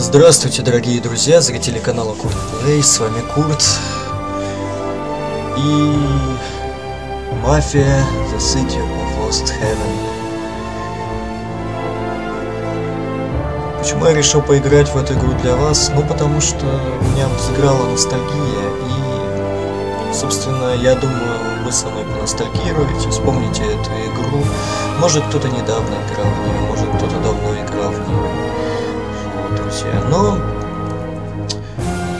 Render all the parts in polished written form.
Здравствуйте, дорогие друзья, зрители канала Курт Плей, с вами Курт и Mafia, The City of Lost Heaven. Почему я решил поиграть в эту игру для вас? Ну, потому что меня взыграла ностальгия и, собственно, я думаю, вы со мной поностальгируете, вспомните эту игру. Может, кто-то недавно играл в нее, может, кто-то давно играл в нее. Друзья, но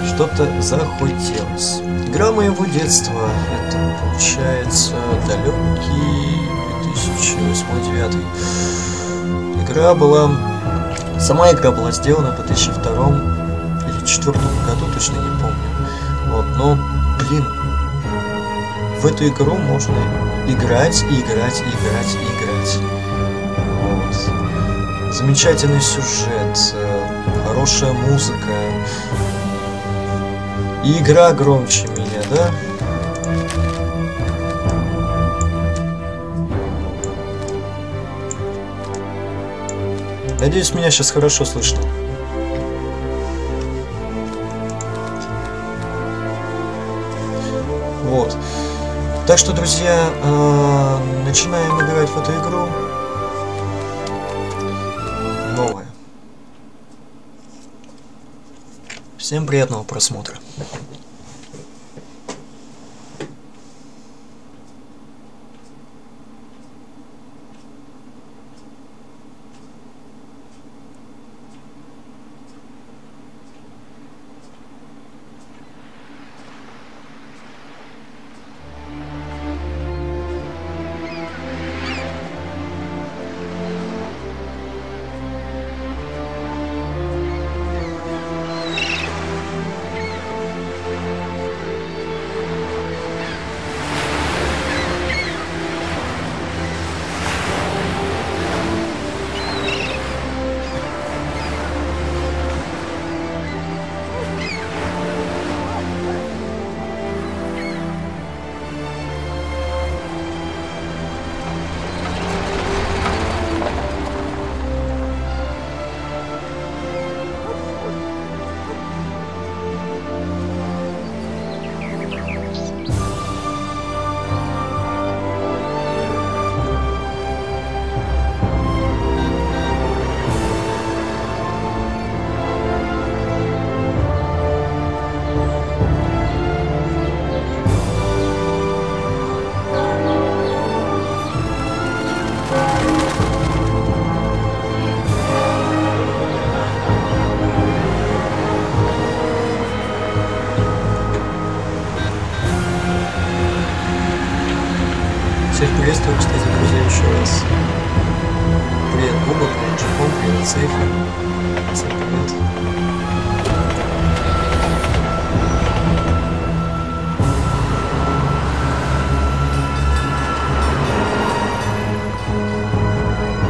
что-то захотелось. Игра моего детства, это получается далекий 2008-2009. Сама игра была сделана в 2002 или 2004 году, точно не помню. Вот, но, блин, в эту игру можно играть и играть и играть и играть. Вот. Замечательный сюжет, хорошая музыка. И игра громче меня, да? Надеюсь, меня сейчас хорошо слышно. Вот. Так что, друзья, начинаем играть в эту игру. Новая. Всем приятного просмотра. Приветствую, кстати, друзья, еще раз. Привет, Буду, привет, Джипон, привет, Сейфер. Всем привет.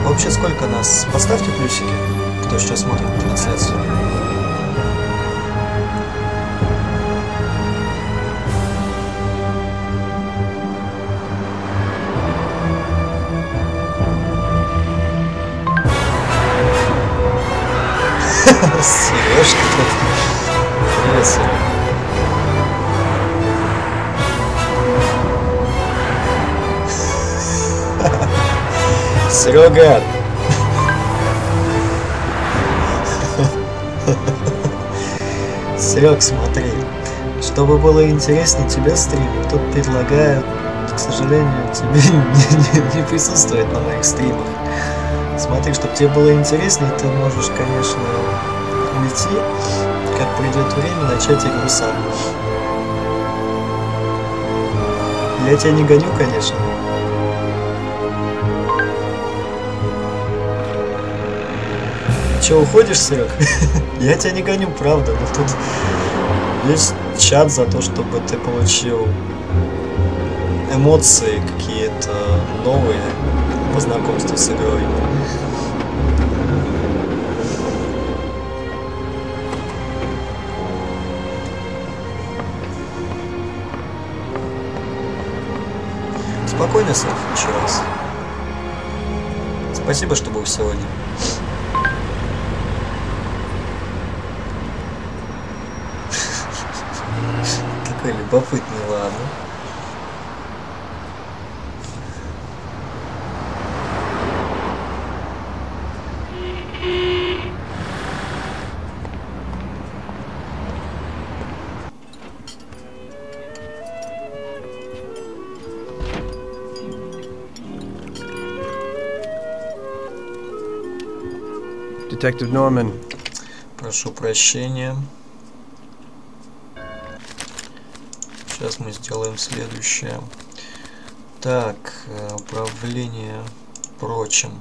Вообще, сколько нас? Поставьте плюсики, кто сейчас смотрит трансляцию. Сережка тут. Привет, Серега. Серега. Серег, смотри. Чтобы было интереснее тебе стримить, тут предлагают, к сожалению, тебе не присутствовать на моих стримах. Смотри, чтобы тебе было интереснее, ты можешь, конечно, уйти, как придет время, начать игру сам. Я тебя не гоню, конечно. Че, уходишь, Серег? Я тебя не гоню, правда, но тут есть чат за то, чтобы ты получил эмоции какие-то новые по знакомству с игрой. Спокойно, Сэф, еще раз. Спасибо, что был сегодня. Какой любопытный, ладно. Detective Norman. Прошу прощения. Сейчас мы сделаем следующее. Так, управление прочим.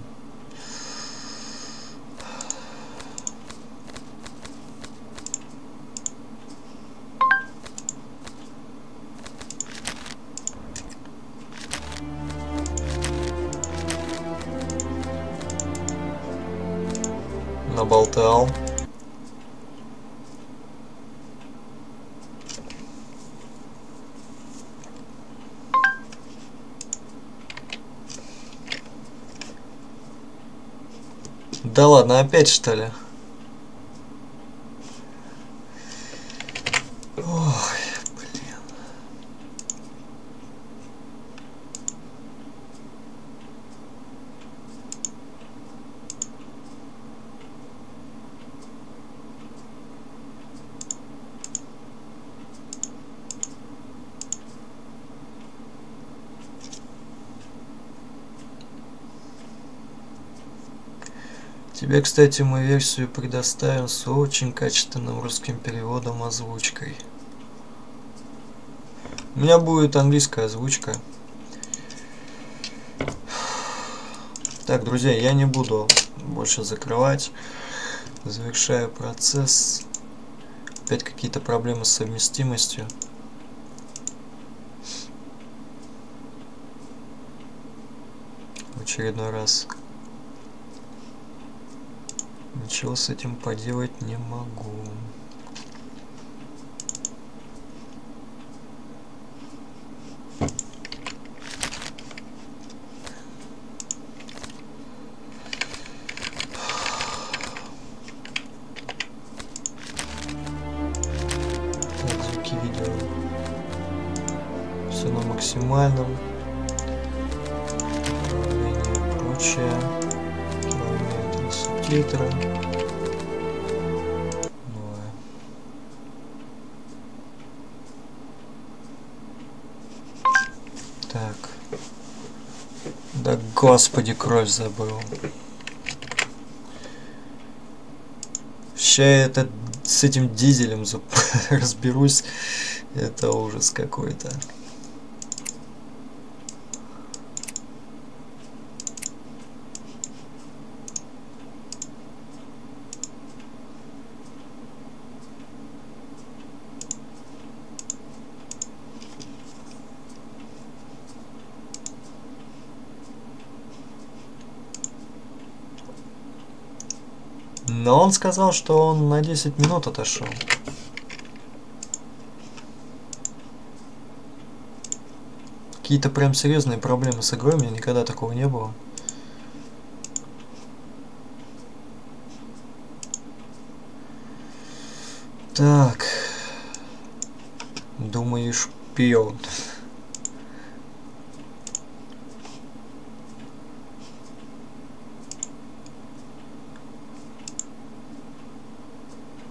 Наболтал. Да ладно, опять что ли? Ой, блин. Тебе, кстати, мы версию предоставим с очень качественным русским переводом, озвучкой. У меня будет английская озвучка. Так, друзья, я не буду больше закрывать. Завершаю процесс. Опять какие-то проблемы с совместимостью. В очередной раз. Ничего с этим поделать не могу. Так, звуки видео. Все на максимальном. Управление прочее. Километры, субтитры. Так. Да господи, кровь забыл. Сейчас я с этим дизелем разберусь. Это ужас какой-то. Но он сказал, что он на 10 минут отошел. Какие-то прям серьезные проблемы с игрой, у меня никогда такого не было. Так. Думаю, шпион.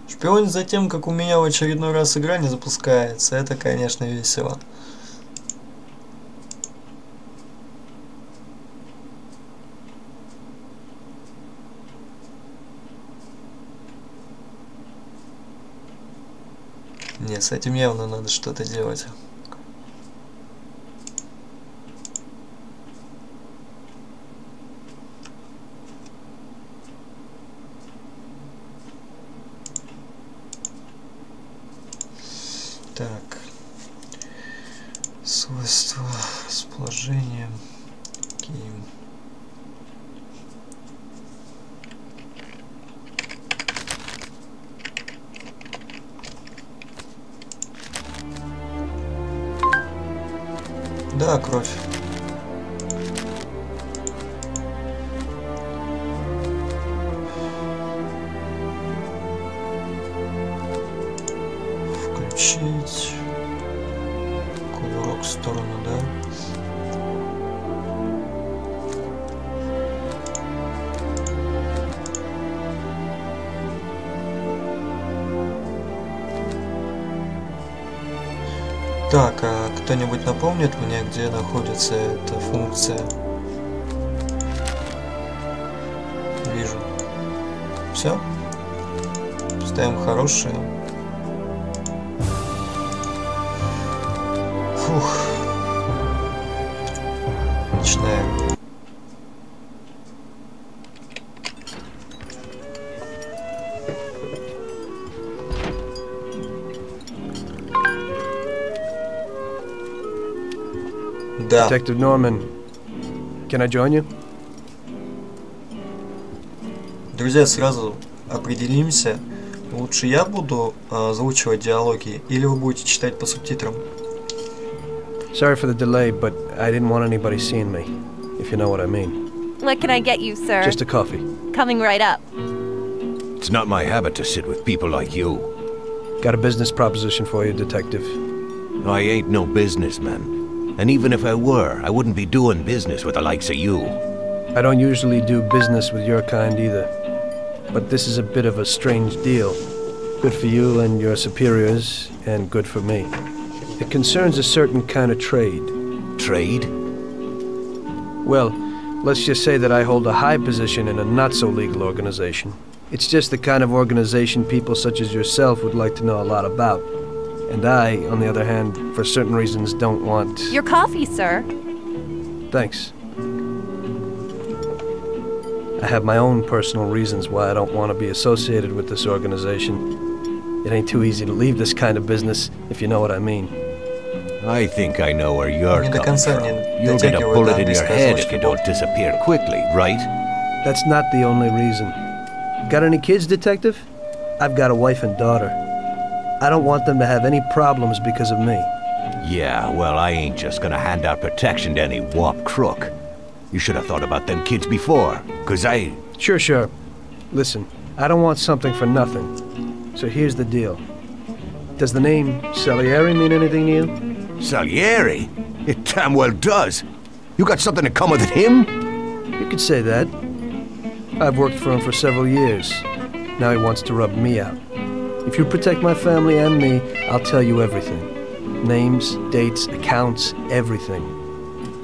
Шпион за тем, как у меня в очередной раз игра не запускается. Это, конечно, весело. Не, с этим явно надо что-то делать. Так. Свойства расположения. Game. Да, кровь. Включить. в сторону, да? Так, а кто-нибудь напомнит мне, где находится эта функция? Вижу. Все? Ставим хорошие. Фух. Начинаем. Да. Detective Norman, can I join you? Друзья, сразу определимся. Лучше я буду озвучивать диалоги, или вы будете читать по субтитрам? Sorry for the delay, but I didn't want anybody seeing me, if you know what I mean. What can I get you, sir? Just a coffee. Coming right up. It's not my habit to sit with people like you. Got a business proposition for you, Detective. I ain't no businessman. And even if I were, I wouldn't be doing business with the likes of you. I don't usually do business with your kind either. But this is a bit of a strange deal. Good for you and your superiors, and good for me. It concerns a certain kind of trade. Trade? Well, let's just say that I hold a high position in a not-so-legal organization. It's just the kind of organization people such as yourself would like to know a lot about. And I, on the other hand, for certain reasons, don't want... Your coffee, sir. Thanks. I have my own personal reasons why I don't want to be associated with this organization. It ain't too easy to leave this kind of business, if you know what I mean. I think I know where you're coming from. You'll get a bullet in your head if you don't disappear quickly, right? That's not the only reason. Got any kids, Detective? I've got a wife and daughter. I don't want them to have any problems because of me. Yeah, well, I ain't just gonna hand out protection to any wop crook. You should have thought about them kids before, 'cause I... Sure. Listen, I don't want something for nothing. So here's the deal. Does the name Salieri mean anything to you? Salieri? It damn well does. You got something in common with him? You could say that. I've worked for him for several years. Now he wants to rub me out. If you protect my family and me, I'll tell you everything. Names, dates, accounts, everything.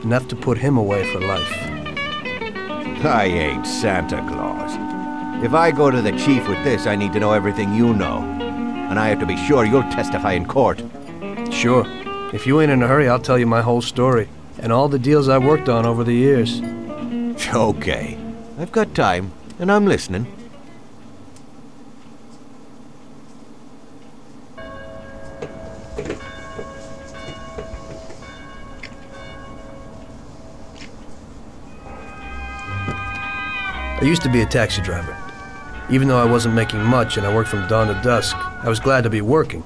Enough to put him away for life. I ain't Santa Claus. If I go to the chief with this, I need to know everything you know. And I have to be sure you'll testify in court. Sure. If you ain't in a hurry, I'll tell you my whole story. And all the deals I worked on over the years. Okay. I've got time, and I'm listening. I used to be a taxi driver. Even though I wasn't making much and I worked from dawn to dusk, I was glad to be working.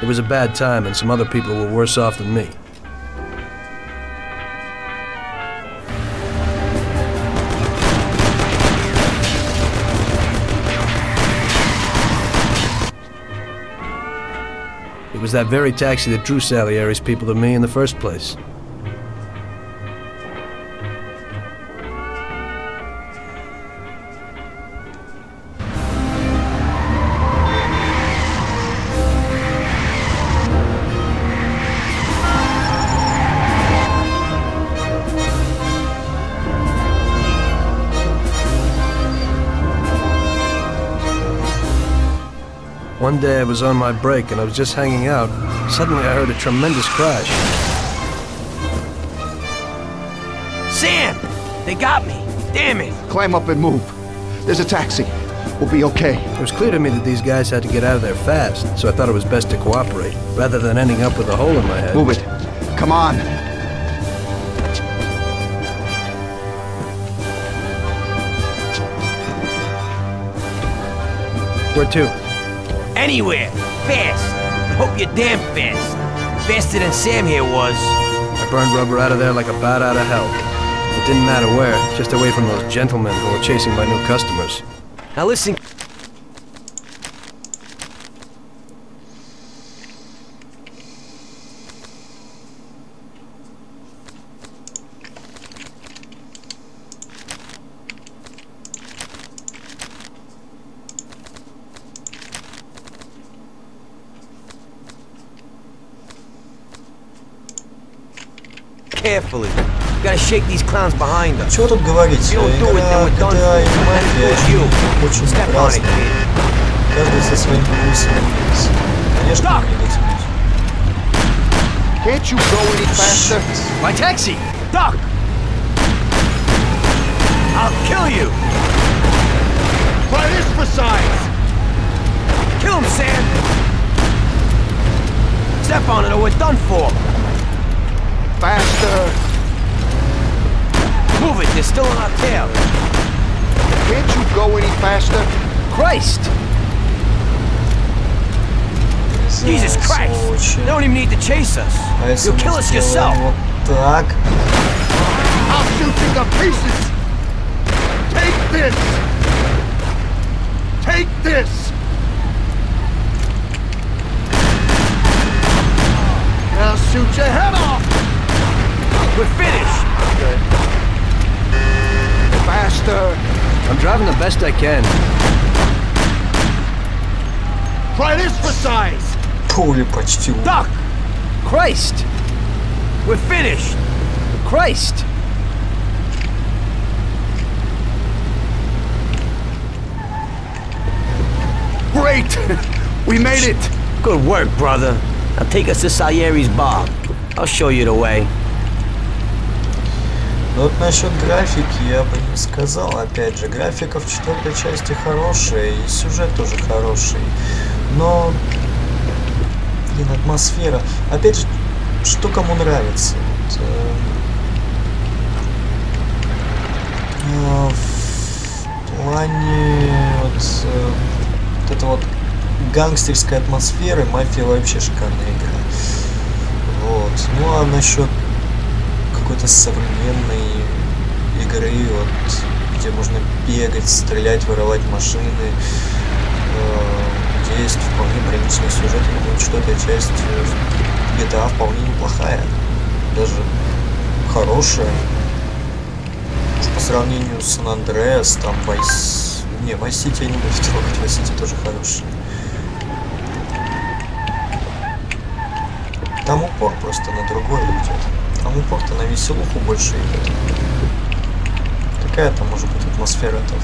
It was a bad time and some other people were worse off than me. It was that very taxi that drew Salieri's people to me in the first place. One day I was on my break and I was just hanging out. Suddenly I heard a tremendous crash. Sam! They got me! Damn it! Climb up and move. There's a taxi. We'll be okay. It was clear to me that these guys had to get out of there fast, so I thought it was best to cooperate, rather than ending up with a hole in my head. Move it. Come on. Where to? Anywhere! Fast! I hope you're damn fast. Faster than Sam here was. I burned rubber out of there like a bat out of hell. It didn't matter where, just away from those gentlemen who were chasing my new customers. Now listen. Carefully. Gotta shake these clowns behind us. Чего тут говорить? Игра GTA и Mafia очень разные. Каждый со своим плюсом. Конечно, не дотянуть. Can't you go any faster? My taxi! Duck! I'll kill you! Try this for size! Kill him, Sam! Step on it or we're done for! Faster! Move it, they're still on our tail! Can't you go any faster? Christ! Jesus Christ! They don't even need to chase us! You'll kill us yourself! Вот так. I'll shoot you to pieces! Take this! Take this! I'll shoot your head off! We're finished! Good. Faster! I'm driving the best I can. Try this for size! Пули почти. Duck! Christ! We're finished! Christ! Great! We made it! Good work, brother. Now take us to Salieri's bar. I'll show you the way. Но вот насчет графики я бы не сказал. Опять же, графика в четвертой части хорошая, и сюжет тоже хороший. Но, блин, атмосфера. Опять же, что кому нравится. Вот, в плане вот это вот гангстерской атмосферы Мафия вообще шикарная игра. Вот. Ну а насчет какой-то современной игры, вот, где можно бегать, стрелять, воровать машины, где есть вполне приличный сюжет, я думаю, что эта часть GTA вполне неплохая, даже хорошая. Уж по сравнению с Сан-Андреас, там не, Vice City я не буду трогать, Vice City тоже хороший. Там упор просто на другое идет. Там упор-то на веселуху больше идет. Какая там может быть атмосфера-то?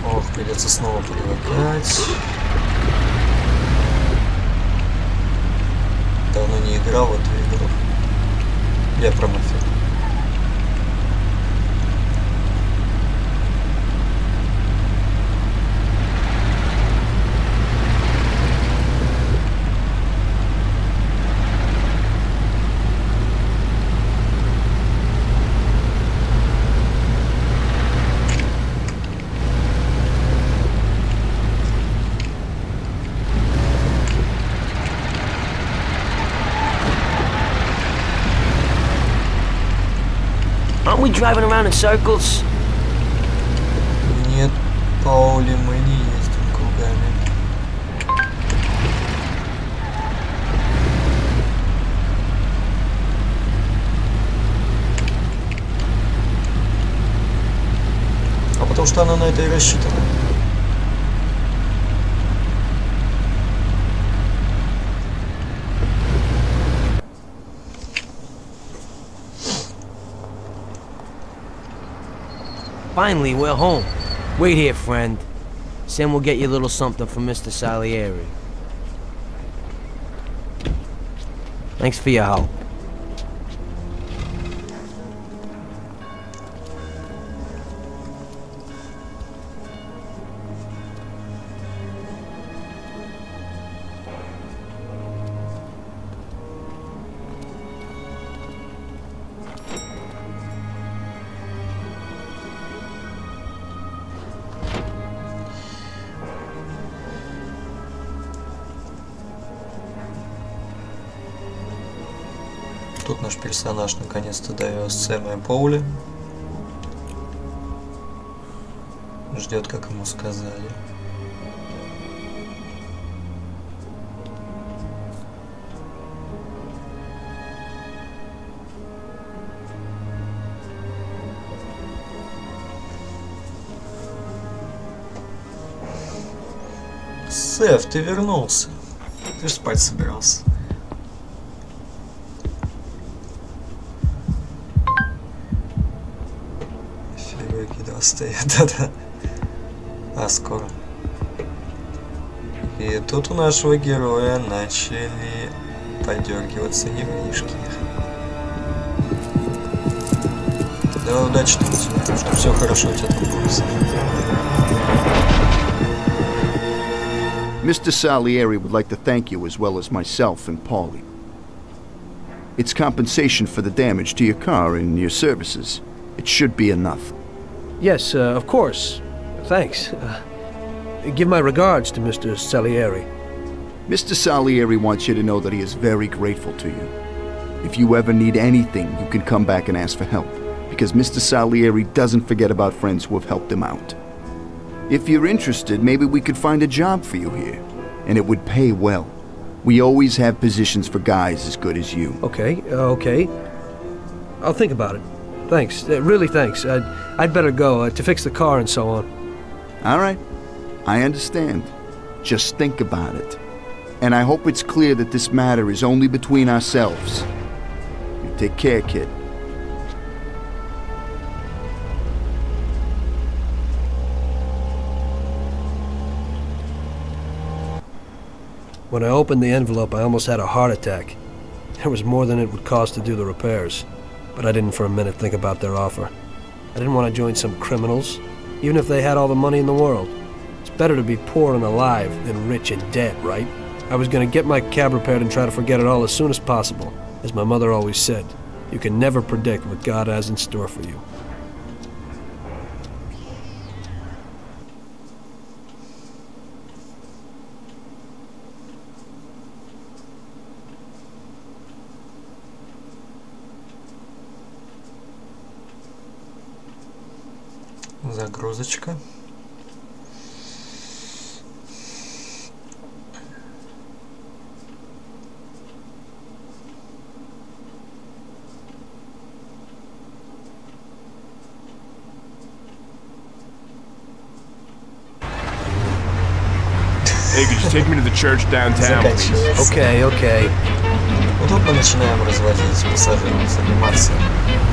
Ох, придется снова привыкать. Давно не играл в эту игру. Я про Мафию. Aren't we driving around in circles? Нет, Паули, мы не ездим кругами. А потому что она на это и рассчитана. Finally, we're home. Wait here, friend. Sam will get you a little something from Mr. Salieri. Thanks for your help. Тут наш персонаж наконец-то довез Сэма и Поули. Ждет, как ему сказали. Сэф, ты вернулся. Ты же спать собирался. Фейерверки стоят, да-да. А скоро. И тут у нашего героя начали подергиваться нервишки. Да, удачи тебе, что все хорошо у тебя там будет. Mr. Salieri would like to thank you as well as myself and Paulie. It's compensation for the damage to your car and your services. It should be enough. Yes, of course. Thanks. Give my regards to Mr. Salieri. Mr. Salieri wants you to know that he is very grateful to you. If you ever need anything, you can come back and ask for help, because Mr. Salieri doesn't forget about friends who have helped him out. If you're interested, maybe we could find a job for you here, and it would pay well. We always have positions for guys as good as you. Okay, okay. I'll think about it. Thanks, really thanks. I'd better go to fix the car and so on. All right, I understand. Just think about it. And I hope it's clear that this matter is only between ourselves. You take care, kid. When I opened the envelope, I almost had a heart attack. There was more than it would cost to do the repairs, but I didn't for a minute think about their offer. I didn't want to join some criminals, even if they had all the money in the world. It's better to be poor and alive than rich and dead, right? I was going to get my cab repaired and try to forget it all as soon as possible. As my mother always said, you can never predict what God has in store for you. Загрузочка. Hey, could you take me to the church downtown, please? Okay, okay. Вот тут мы начинаем разводить пассажиров, заниматься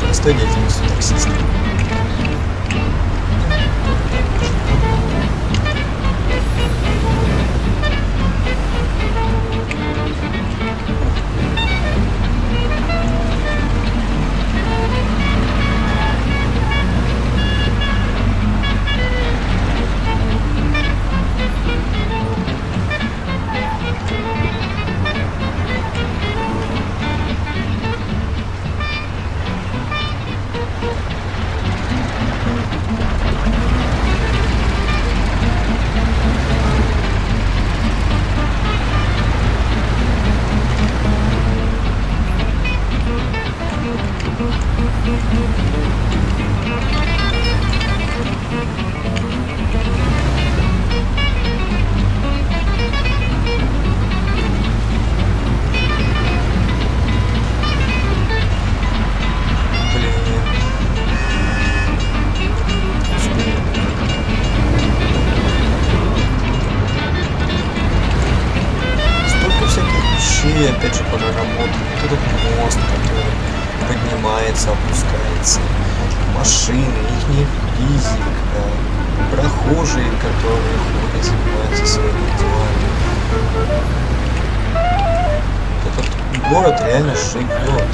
простой деятельностью таксиста. И опять же проработан вот этот мост, который поднимается, опускается, машины, их физика, прохожие, которые ходят, занимаются своими делами. Этот город реально живет.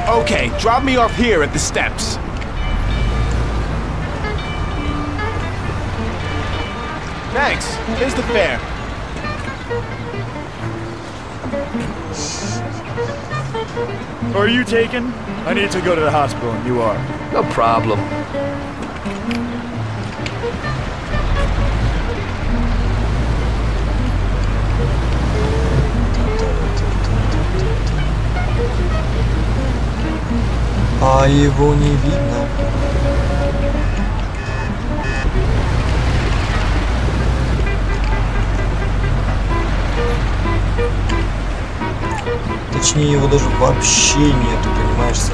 Okay, drop me off here at the steps. Thanks. Here's the fare. Are you taken? I need to go to the hospital and you are. No problem. А его не видно. Точнее, его даже вообще нету, понимаешь, Сэф?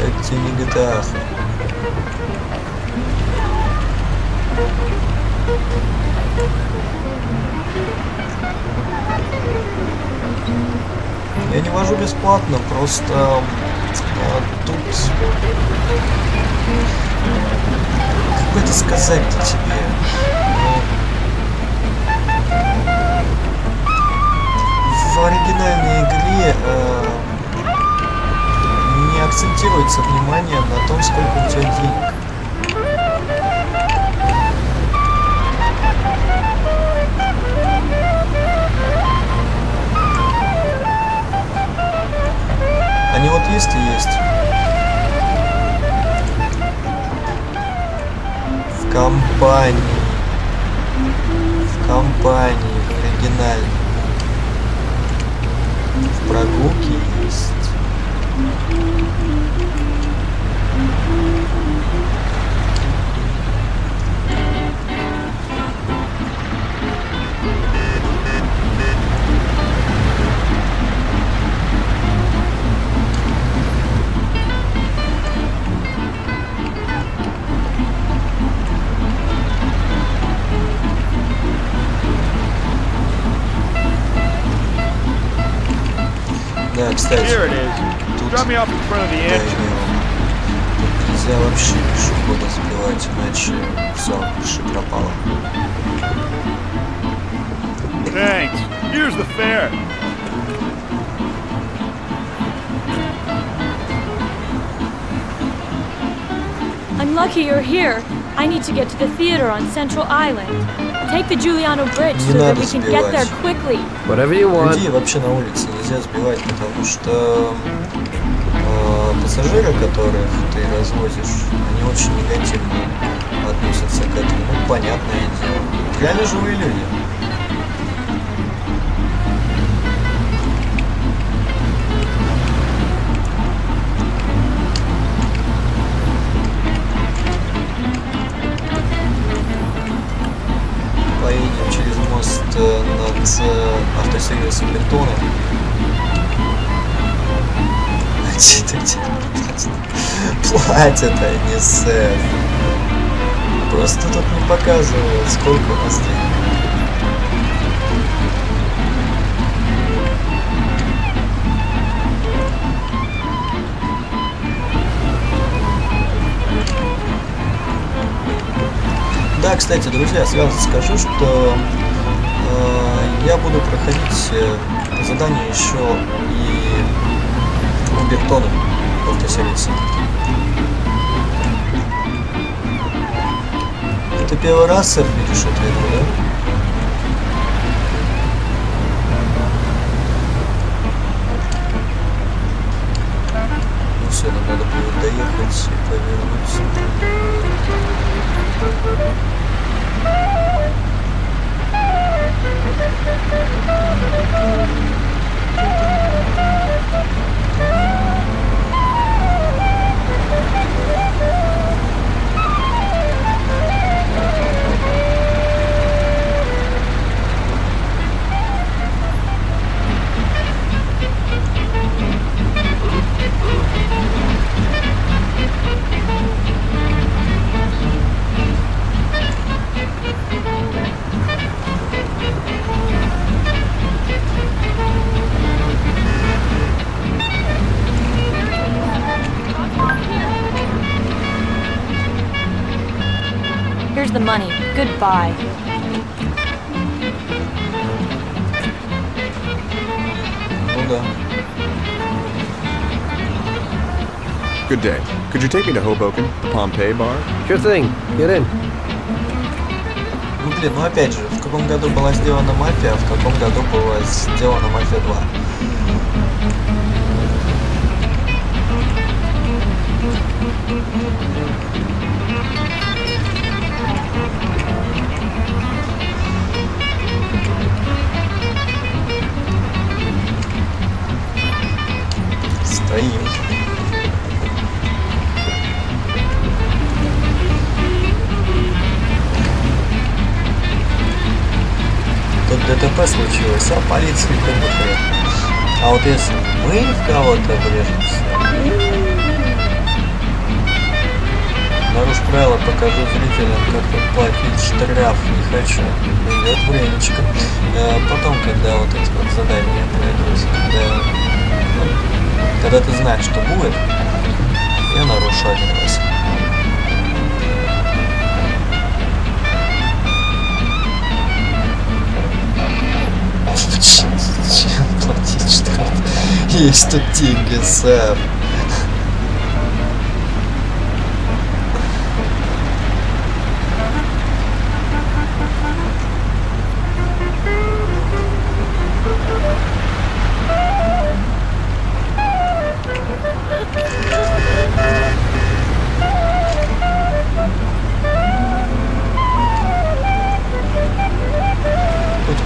Это тебе не GTA. Я не вожу бесплатно, просто тут... Как бы это сказать-то тебе? В оригинальной игре не акцентируется внимание на том, сколько у тебя денег. Они вот есть и есть. В компании, в оригинальной. В прогулке есть. Да, кстати, тут нельзя вообще пешехода сбивать, иначе все, пиши пропало. Thanks. Here's the fare. I'm lucky you're here. I need to get to the theater on Central Island. Take the Giuliano Bridge so that we can get there quickly. Whatever you want. Людей вообще на улице нельзя сбивать, потому что пассажиры, которых ты развозишь, они очень негативно относятся к этому. Ну, понятное дело. Реально живые люди. Поедем через мост над автосервисом Бертона. Платят они, Сэф. Просто тут не показывают, сколько у нас денег. Да, кстати, друзья, сразу скажу, что я буду проходить задание еще и в Бертоне в автосервисе. Ты первый раз, Сэф, видишь эту игру, да? Ну все, нам надо будет доехать и повернуть. Here's the money. Goodbye. Ну да. Good day. Could you take me to Hoboken, the Pompeii bar? Sure thing. Get in. Ну блин, ну опять же, в каком году была сделана Мафия, а в каком году была сделана Мафия 2. Стоим. Тут ДТП случилось, а полиции хрен. А вот если мы в кого-то врежемся, нарушь правила, покажу зрителям, как платить штраф, не хочу. Идет времечко. Потом, когда вот эти вот задания пройдут, когда ты знаешь, что будет, я нарушу один раз. Чем платить штраф? Есть тут деньги, сэр.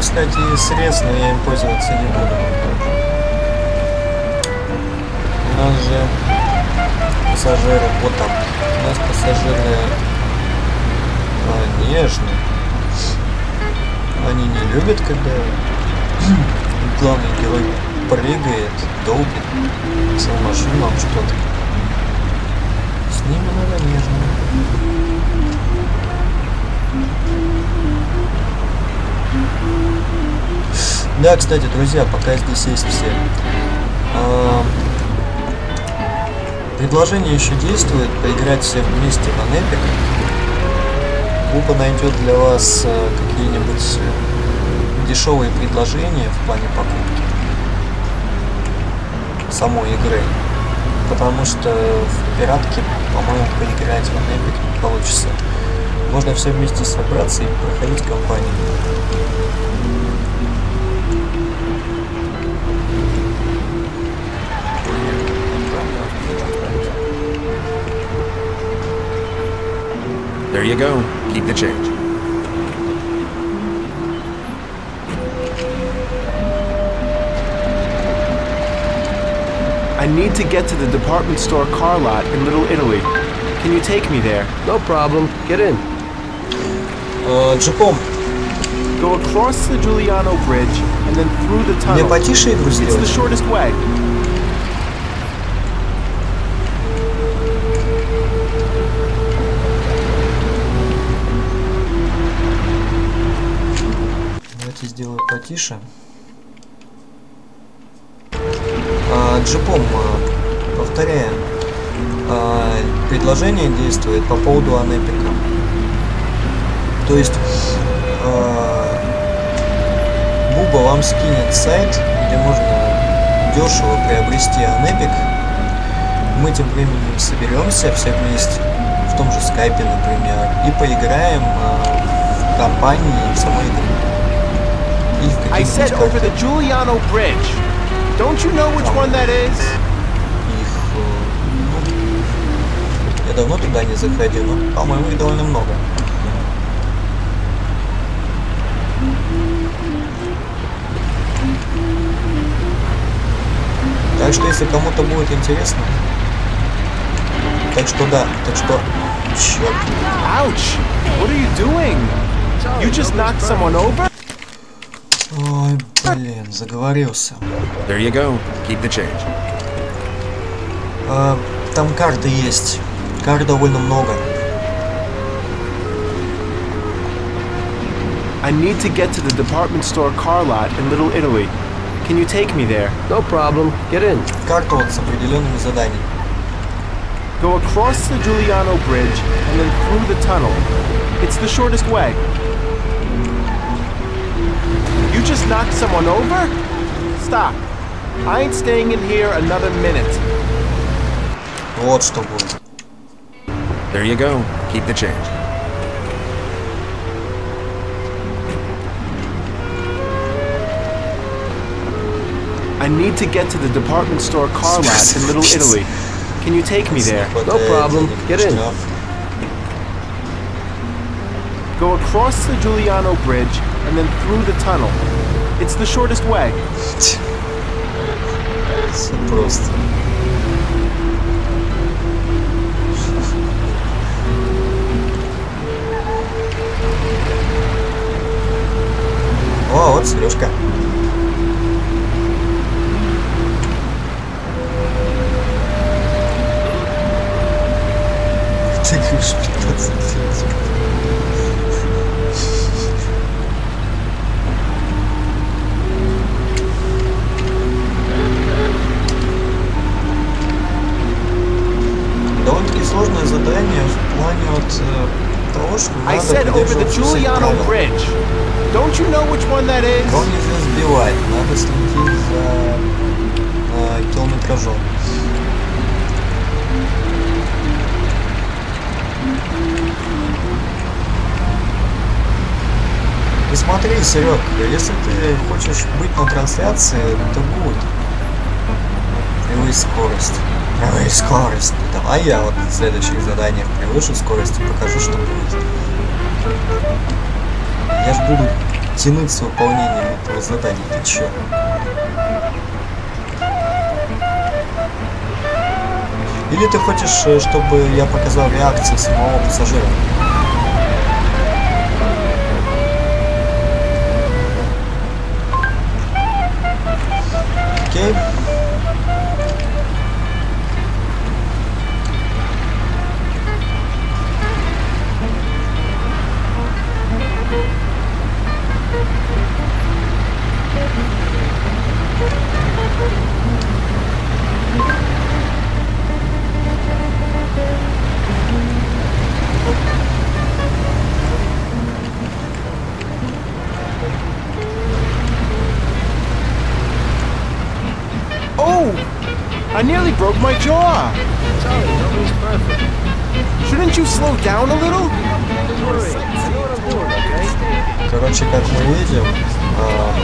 Кстати, средств, но я им пользоваться не буду. У нас же пассажиры, вот там, у нас пассажиры нежные. Они не любят, когда главный герой прыгает, долбит свою машину об что-то. С ними надо нежно. Да, кстати, друзья, пока здесь есть все. Предложение еще действует, поиграть все вместе в Epic. Буба найдет для вас какие-нибудь дешевые предложения в плане покупки самой игры. Потому что в пиратке, по-моему, поиграть в Epic не получится. Можно все вместе собраться и проходить кампанию. There you go. Keep the change. I need to get to the department store car lot in Little Italy. Can you take me there? No problem. Get in. Джипом. Go across the Giuliano Bridge and then through the tunnel. Мне потише игру It's the сделать? shortest way. Давайте сделаю потише. Джипом, повторяем. Предложение действует по поводу Epic. То есть Буба вам скинет сайт, где можно дешево приобрести Epic. Мы тем временем соберемся все вместе, в том же скайпе, например, и поиграем в компании в самой игре. И в I said over the Giuliano Bridge. Don't you know which one that is? Я давно туда не заходил, но, по-моему, их довольно много. Так что, если кому-то будет интересно, так что да, так что... Черт. Ouch! What are you doing? You just knocked someone over? Ой, блин, заговорился. There you go. Keep the change. Там карты есть. Карт довольно много. I need to get to the department store car lot in Little Italy. Can you take me there? No problem. Get in. Карта вот с определенными заданиями. Go across the Giuliano Bridge and then through the tunnel. It's the shortest way. You just knocked someone over? Stop. I ain't staying in here another minute. Вот что будет. There you go. Keep the change. I need to get to the department store car lot in Little Italy. Can you take me there? No problem. Get in. Go across the Giuliano Bridge and then through the tunnel. It's the shortest way. Все просто. О, вот Сережка. Ты говоришь 15 лет. Довольно-таки сложное задание в плане вот того, что надо придерживаться всех правил. Don't you know which one that is? Его нельзя сбивать, надо следить за километражом. И смотри, Серег, если ты хочешь быть на трансляции, то будь. Превысь скорость. Превысь скорость. Давай я вот в следующих заданиях превышу скорость и покажу, что будет. Я ж буду тянуть с выполнением этого задания. Ты чё? Или ты хочешь, чтобы я показал реакцию самого пассажира? Окей. I nearly broke my jaw. Sorry, nobody's perfect. Shouldn't you slow down a little? Короче, как мы видим,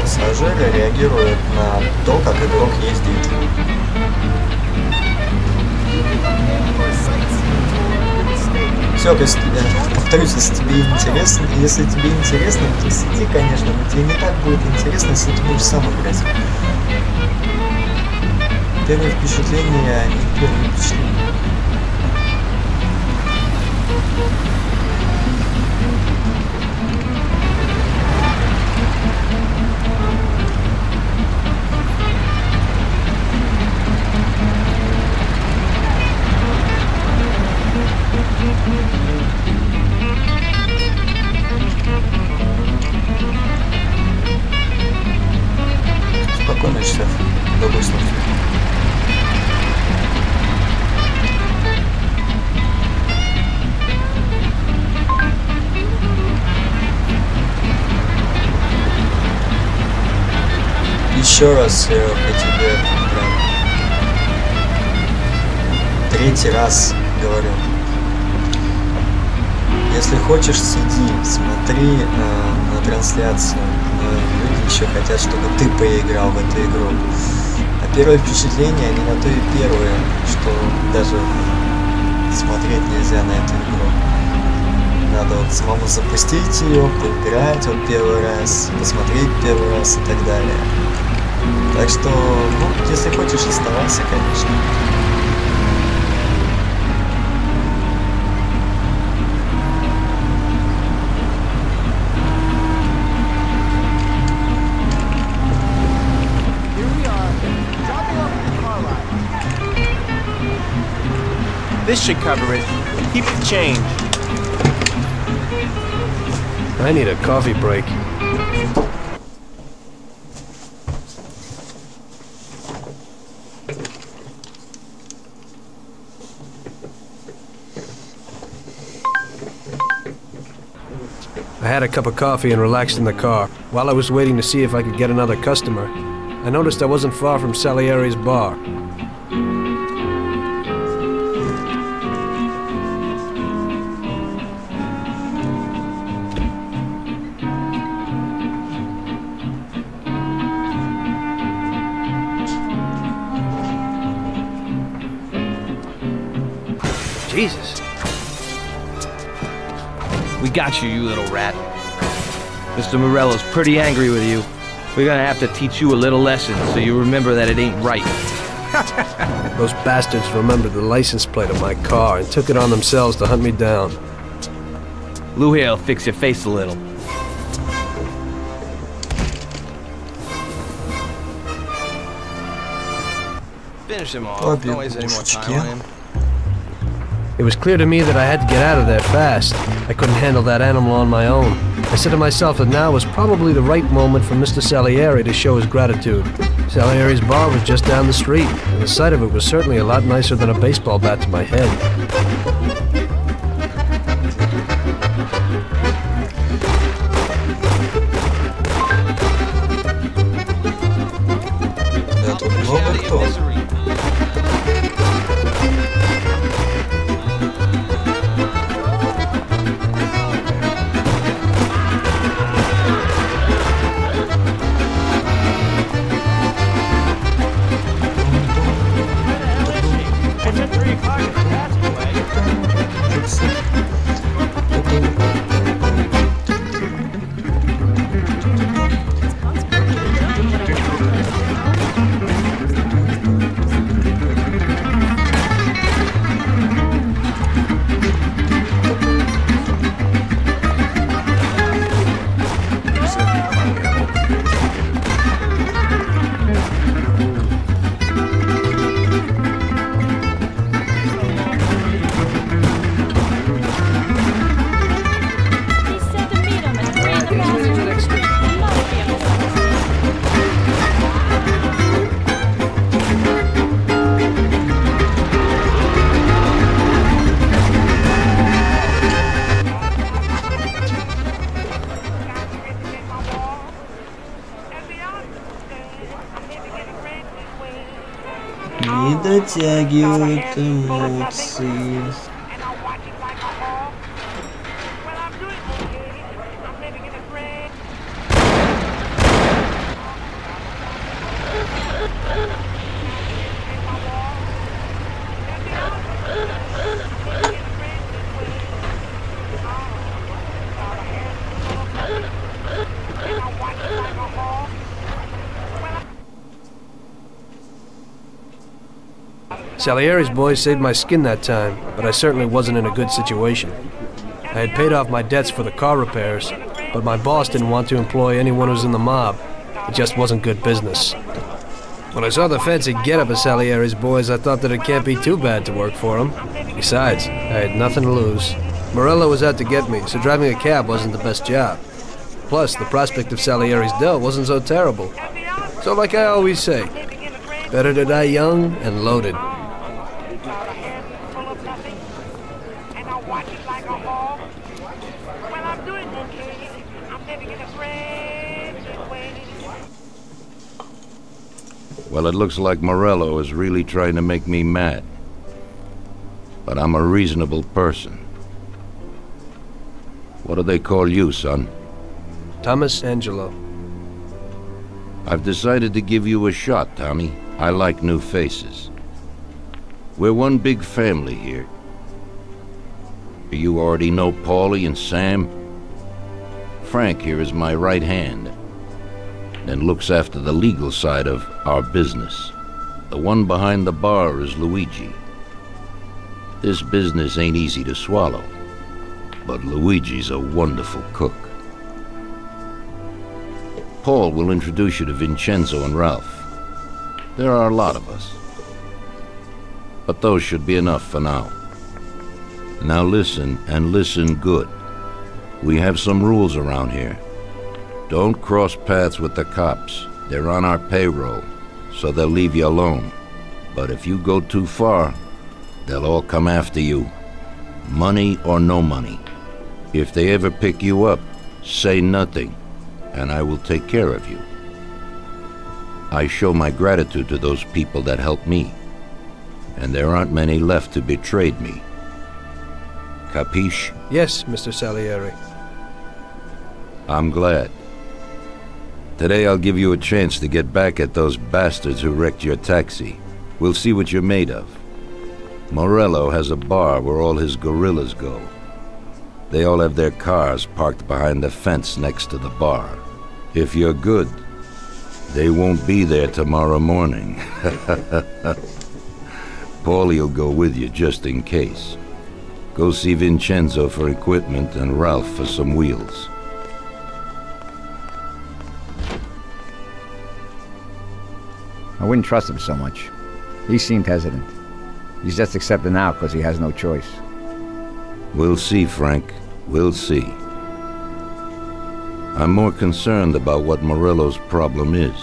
пассажиры реагируют на то, как игрок ездит. Все, повторюсь, если тебе интересно, то сиди, конечно, но тебе не так будет интересно, если ты будешь сам играть. Первые впечатления, а не первые впечатления. Спокойно, шеф. Добрый случай. Еще раз, Серег, я тебе прям третий раз говорю. Если хочешь, сиди, смотри на трансляцию. Люди еще хотят, чтобы ты поиграл в эту игру. А первые впечатления, они на то и первые, что даже смотреть нельзя на эту игру. Надо вот самому запустить ее, поиграть вот первый раз, посмотреть первый раз и так далее. Так что, ну, если хочешь, оставайся, конечно. This should cover it. Keep the change. I need a coffee break. I had a cup of coffee and relaxed in the car. While I was waiting to see if I could get another customer, I noticed I wasn't far from Salieri's bar. Jesus. We got you, you little rat. Mr. Morello's pretty angry with you. We're gonna have to teach you a little lesson so you remember that it ain't right. Those bastards remembered the license plate of my car and took it on themselves to hunt me down. Lou here'll fix your face a little. Finish him off. Don't waste any more time on him. It was clear to me that I had to get out of there fast. I couldn't handle that animal on my own. I said to myself that now was probably the right moment for Mr. Salieri to show his gratitude. Salieri's bar was just down the street, and the sight of it was certainly a lot nicer than a baseball bat to my head. Не дотягивают эмоции. Salieri's boys saved my skin that time, but I certainly wasn't in a good situation. I had paid off my debts for the car repairs, but my boss didn't want to employ anyone who was in the mob. It just wasn't good business. When I saw the fancy getup of Salieri's boys, I thought that it can't be too bad to work for them. Besides, I had nothing to lose. Morello was out to get me, so driving a cab wasn't the best job. Plus, the prospect of Salieri's dough wasn't so terrible. So like I always say, better to die young and loaded. Well, it looks like Morello is really trying to make me mad. But I'm a reasonable person. What do they call you, son? Thomas Angelo. I've decided to give you a shot, Tommy. I like new faces. We're one big family here. You already know Paulie and Sam. Frank here is my right hand and looks after the legal side of our business. The one behind the bar is Luigi. This business ain't easy to swallow, but Luigi's a wonderful cook. Paul will introduce you to Vincenzo and Ralph. There are a lot of us, but those should be enough for now. Now listen, and listen good. We have some rules around here. Don't cross paths with the cops. They're on our payroll, so they'll leave you alone. But if you go too far, they'll all come after you. Money or no money. If they ever pick you up, say nothing, and I will take care of you. I show my gratitude to those people that helped me, and there aren't many left who betrayed me. Capiche? Yes, Mr. Salieri. I'm glad. Today I'll give you a chance to get back at those bastards who wrecked your taxi. We'll see what you're made of. Morello has a bar where all his guerrillas go. They all have their cars parked behind the fence next to the bar. If you're good, they won't be there tomorrow morning. Paulie'll go with you just in case. Go see Vincenzo for equipment and Ralph for some wheels. I wouldn't trust him so much. He seemed hesitant. He's just accepting now because he has no choice. We'll see, Frank. We'll see. I'm more concerned about what Morello's problem is.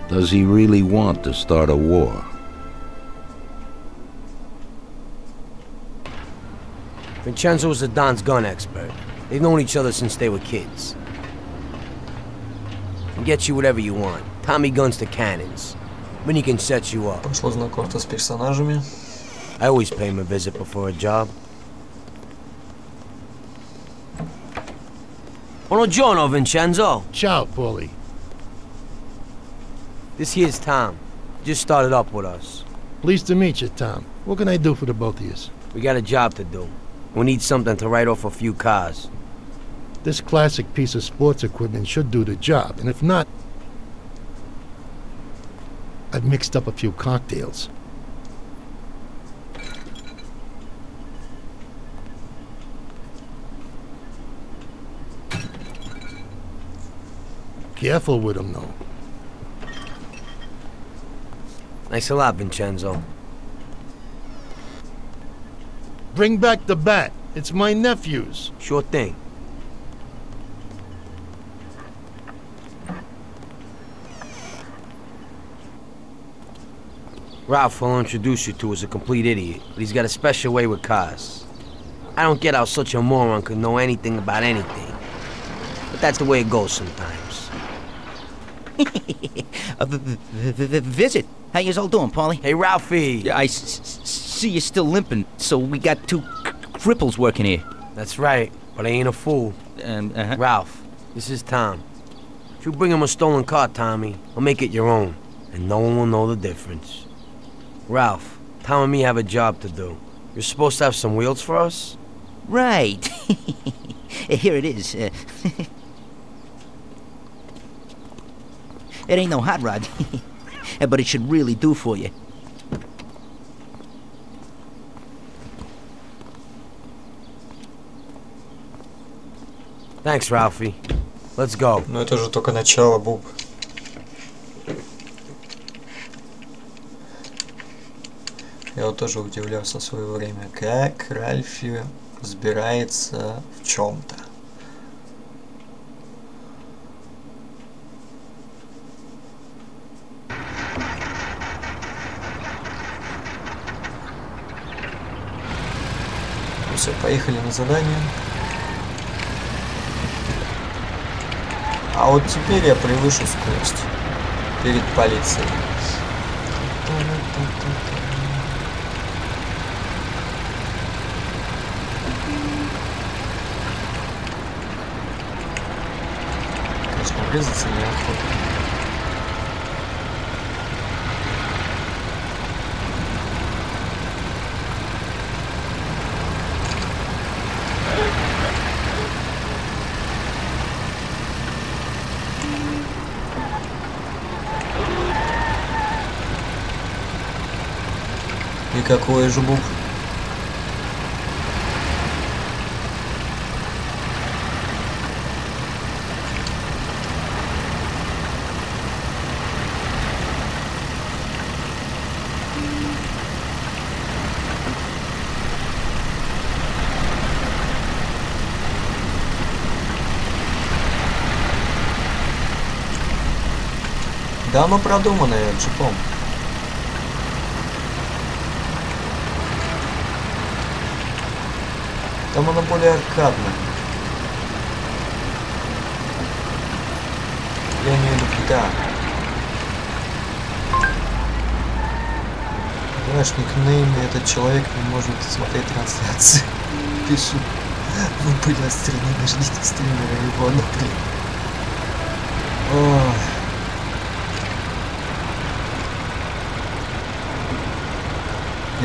Does he really want to start a war? Vincenzo is the Don's gun expert. They've known each other since they were kids. He gets you whatever you want. Tommy guns to cannons. When he can set you up. Прошло знакомство с персонажами. I always pay him a visit before a job. Buongiorno, Vincenzo. Ciao, Paulie. This here's Tom. Just started up with us. Pleased to meet you, Tom. What can I do for the both of you? We got a job to do. We need something to write off a few cars. This classic piece of sports equipment should do the job, and if not, I've mixed up a few cocktails. Careful with them, though. Thanks a lot, Vincenzo. Bring back the bat. It's my nephew's. Sure thing. Ralph will introduce you to is a complete idiot, but he's got a special way with cars. I don't get how such a moron could know anything about anything. But that's the way it goes sometimes. Visit. How you all doing, Paulie? Hey, Ralphie. I see you're still limping, so we got two cripples working here. That's right, but I ain't a fool. Ralph, this is Tom. If you bring him a stolen car, Tommy, I'll make it your own, and no one will know the difference. Ralph, Tom and me have a job to do. You're supposed to have some wheels for us? Right. Here it is. It ain't no hot rod, but it should really do for you. Thanks, Ralphie. Let's go. Но это же только начало, Буб. Я вот тоже удивлялся в свое время, как Ральфи разбирается в чем-то. Ну все, поехали на задание. А вот теперь я превышу скорость перед полицией. Конечно, врезаться неохота. И какой же Буб? Дама продуманная джипом. Там она более аркадная. Я имею в виду гитара. Знаешь, никнейм этот человек не может смотреть трансляции. Пишу. Вы были отстреляны, ждите стримера его внутри. Ой.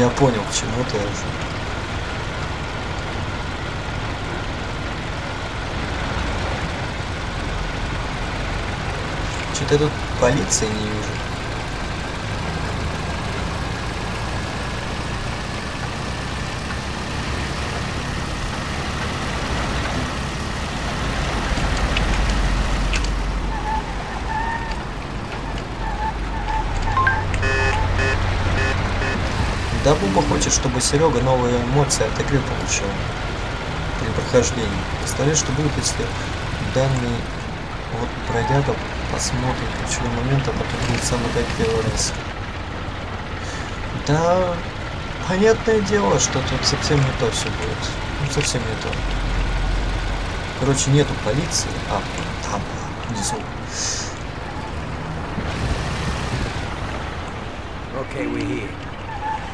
Я понял, к чему ты это. Что-то я тут полиции не вижу. Да, Буба хочет, чтобы Серега новые эмоции от игры получил при прохождении. Представляешь, что будет, если данный вот бродяга посмотрит ключевой момент, а потом будет сам играть первый раз. Да, понятное дело, что тут совсем не то все будет. Ну, совсем не то. Короче, нету полиции. А, там, внизу. Okay, we're here.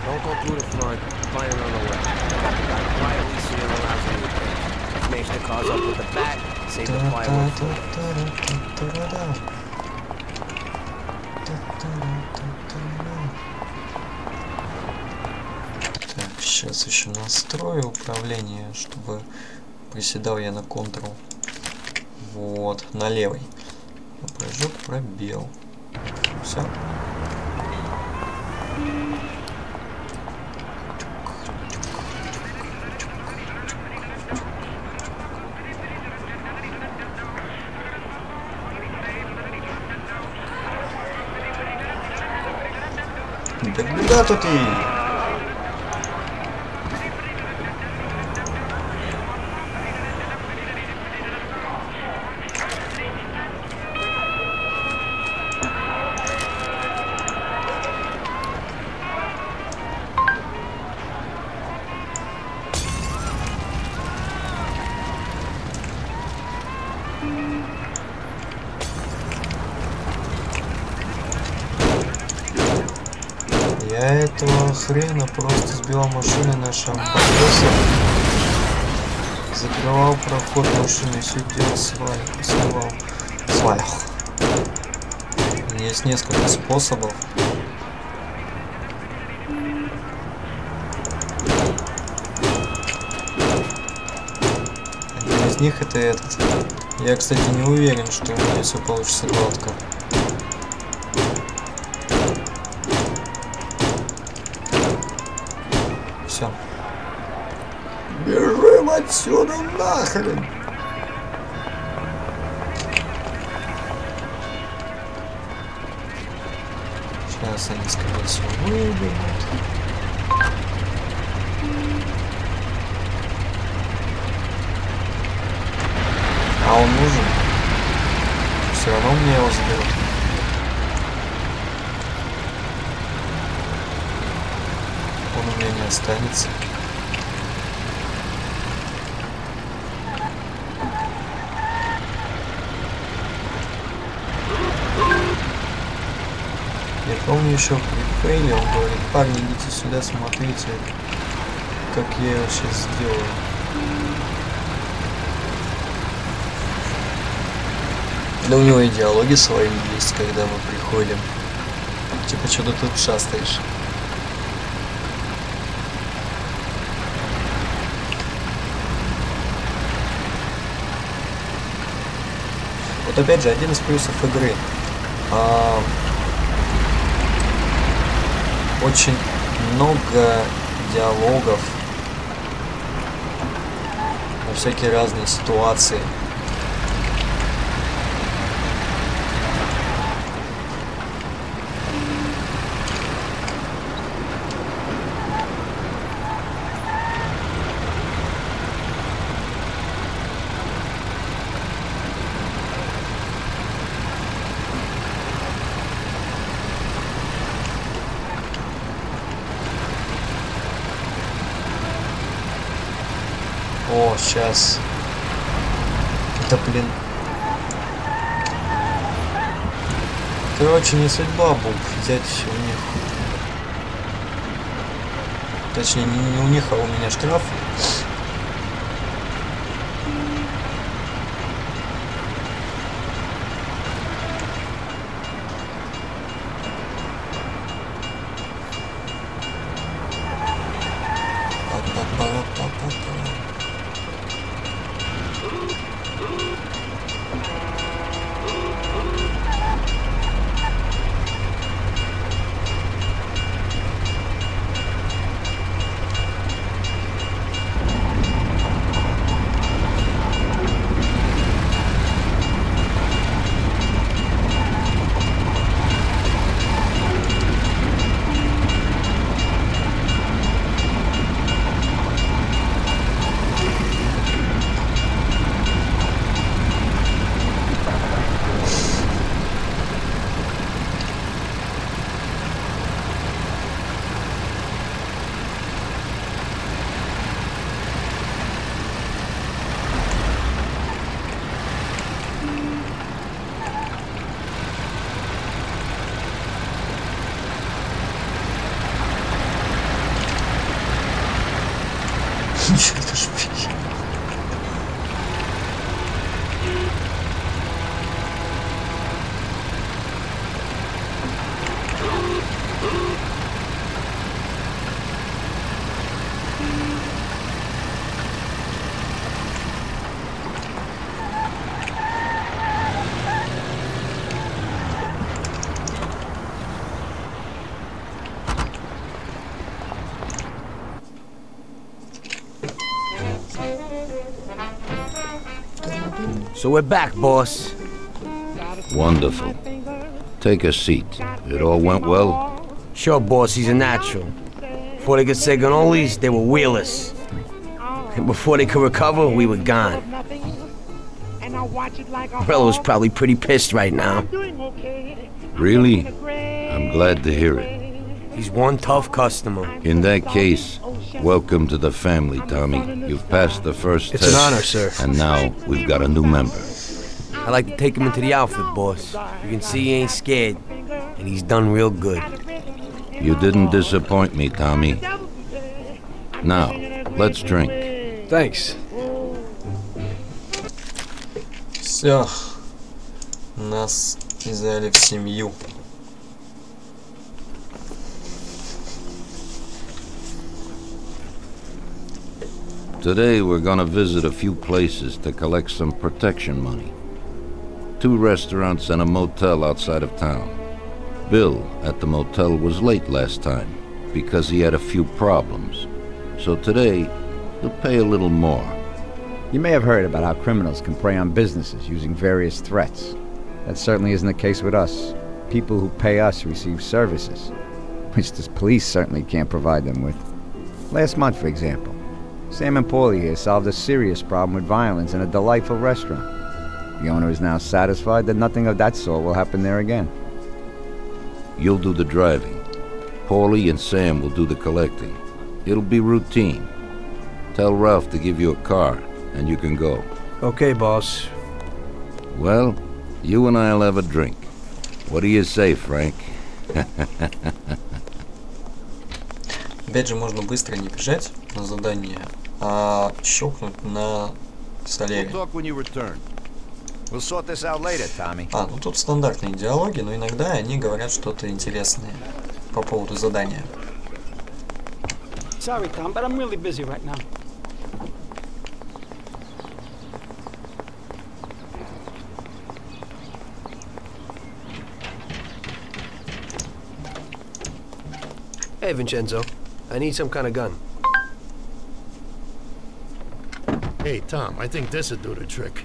Don't go through the front, find another way. Quietly sit in the lounge in the pit. Smash the cars up with the back, save the fireworks for Так, сейчас еще настрою управление, чтобы приседал я на Ctrl. Вот, на левый. Прыжок, пробел. Все. Да куда тут и... Я этого хрена просто сбивал машины на шампанское, закрывал проход машины, все дело сваливал. Есть несколько способов. Один из них это этот. Я, кстати, не уверен, что у меня все получится гладко. Все. Бежим отсюда нахрен! Сейчас они, скорее всего, выбегут. А он нужен? Все равно мне его заберут. Он у меня не останется. Я помню еще при фейле он говорит: парни, идите сюда, смотрите, как я его сейчас сделаю. Да у него и диалоги свои есть, когда мы приходим. Типа, что ты тут шастаешь? Вот опять же, один из плюсов игры. Очень много диалогов на всякие разные ситуации. О, сейчас. Да блин. Короче, не судьба Буб взять у них. Точнее, не у них, а у меня штраф. So we're back, boss. Wonderful. Take a seat. It all went well? Sure, boss, he's a natural. Before they could say cannolis, they were wheelers. And before they could recover, we were gone. Morello's probably pretty pissed right now. Really? I'm glad to hear it. He's one tough customer. In that case, welcome to the family, Tommy. You've passed the first test. It's an honor, sir. And now we've got a new member. I like to take him into the outfit, boss. You can see he ain't scared, and he's done real good. You didn't disappoint me, Tommy. Now, let's drink. Thanks. Все. Нас взяли в семью. Today we're gonna visit a few places to collect some protection money. 2 restaurants and a motel outside of town. Bill at the motel was late last time because he had a few problems. So today, he'll pay a little more. You may have heard about how criminals can prey on businesses using various threats. That certainly isn't the case with us. People who pay us receive services, which the police certainly can't provide them with. Last month, for example, Sam and Paulie here solved a serious problem with violence in a delightful restaurant. The owner is now satisfied that nothing of that sort will happen there again. You'll do the driving. Paulie and Sam will do the collecting. It'll be routine. Tell Ralph to give you a car, and you can go. Okay, boss. Well, you and I'll have a drink. What do you say, Frank? Опять же, можно быстро не бежать на задание, а щелкнуть на Солере. Ну тут стандартные диалоги, но иногда они говорят что-то интересное по поводу задания. Sorry, Tom, but I'm really busy right now. Hey, Vincenzo. I need some kind of gun. Hey, Tom, I think this would do the trick.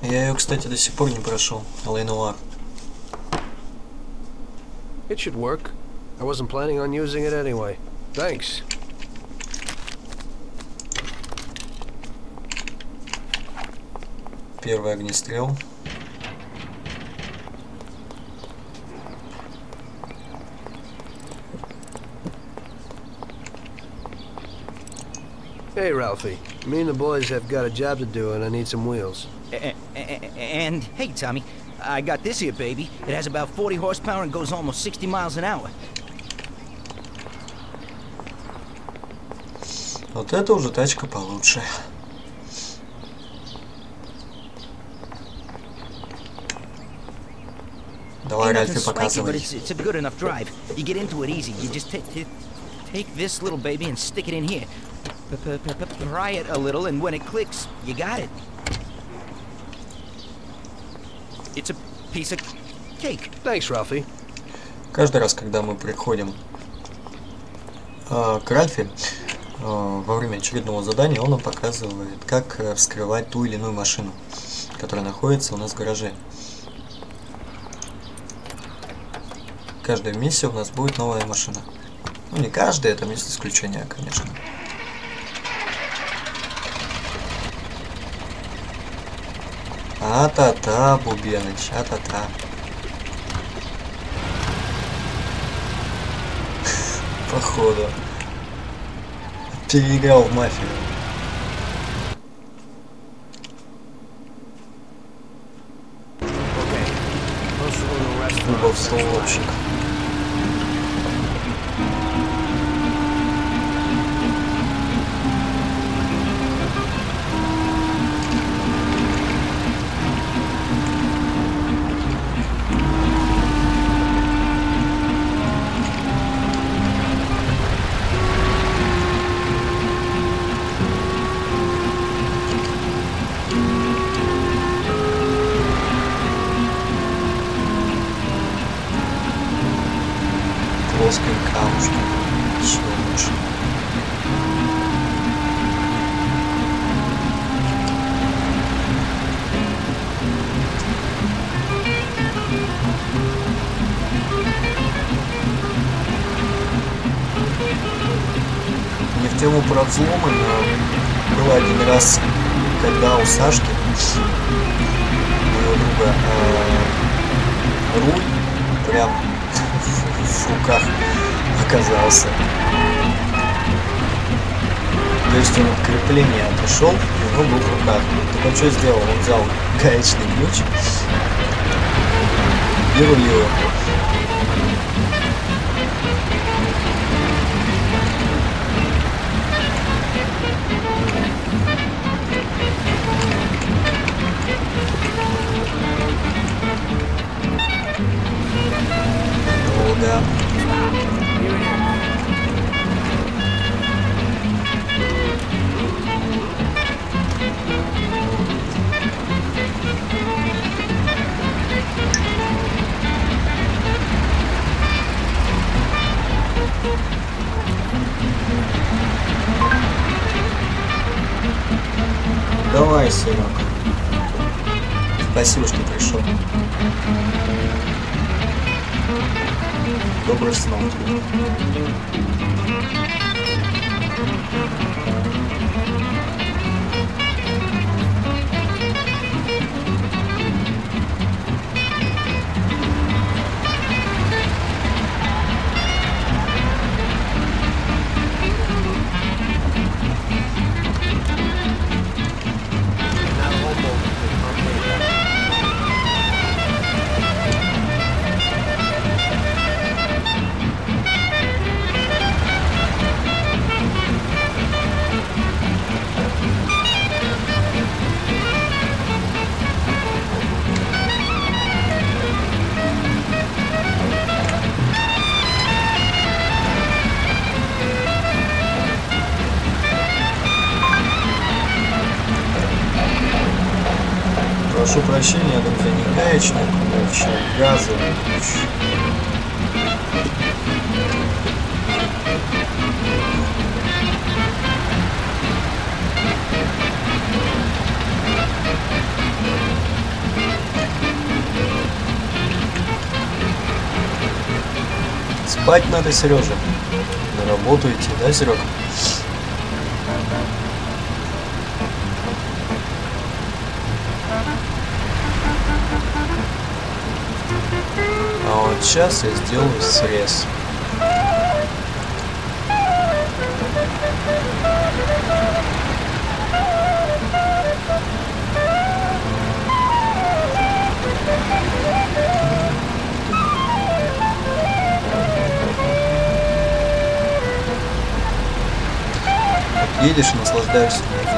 Я ее, кстати, до сих пор не прошел. Л.А. It should work. I wasn't planning on using it anyway. Thanks. Первый огнестрел. Hey, Ralphie. Me and the boys have got a job to do, and I need some wheels. And hey, Tommy, I got this here, baby. It has about 40 horsepower and goes almost 60 miles an hour. Вот это уже тачка получше. Давай, Ральфи, показывай. It's a good enough drive. You get into it easy. You just take this little baby and stick it in here. Pry it a little, and when it clicks, you got it. It's a piece of cake. Thanks, Ralphie. Каждый раз, когда мы приходим к Ральфи, во время очередного задания, он нам показывает, как вскрывать ту или иную машину, которая находится у нас в гараже. Каждая миссия у нас будет новая машина. Ну, не каждая, это есть исключение, конечно. А-та-та, Бубеныч, а-та-та. Походу. Переиграл в мафию. Убовствовщик. Плоские камушки. Еще лучше. Не в тему про взломы, но было один раз, когда у Сашки, моего друга, руль прям в руках оказался. То есть он от крепления отошел, и он был в руках. Так он что сделал? Он взял гаечный ключ и рулил. Да. Давай, Серега. Спасибо, что пришел. Добрых снов. Прошу прощения, друзья, не гаечный ключ, а газовый ключ. Спать надо, Сережа. На работу идти, да, Серега? А вот сейчас я сделаю срез. Едешь и наслаждаешься музыкой.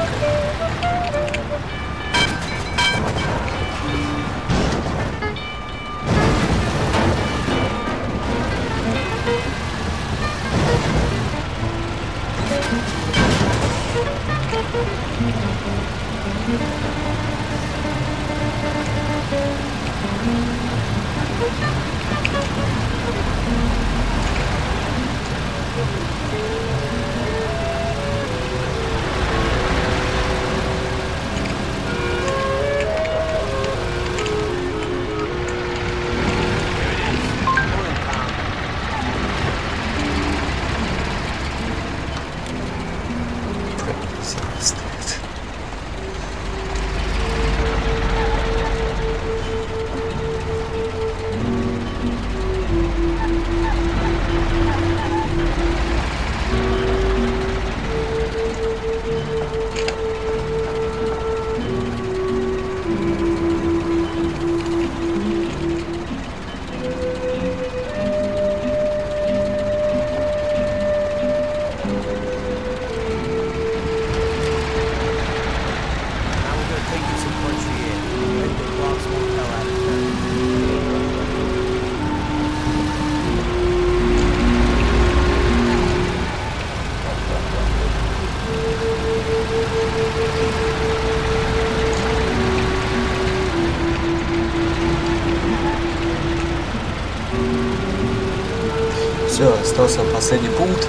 Все, остался последний пункт.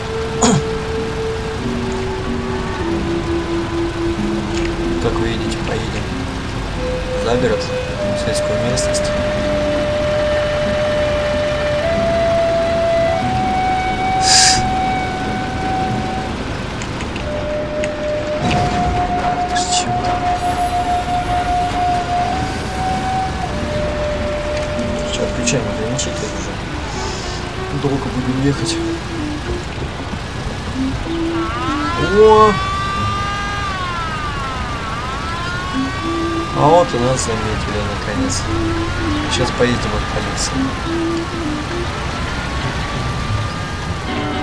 Как вы видите, поедем за город, в сельскую местность. Что, отключаем ограничитель уже. Долго будем ехать. О! А вот и нас заметили наконец. Сейчас поедем от полиции.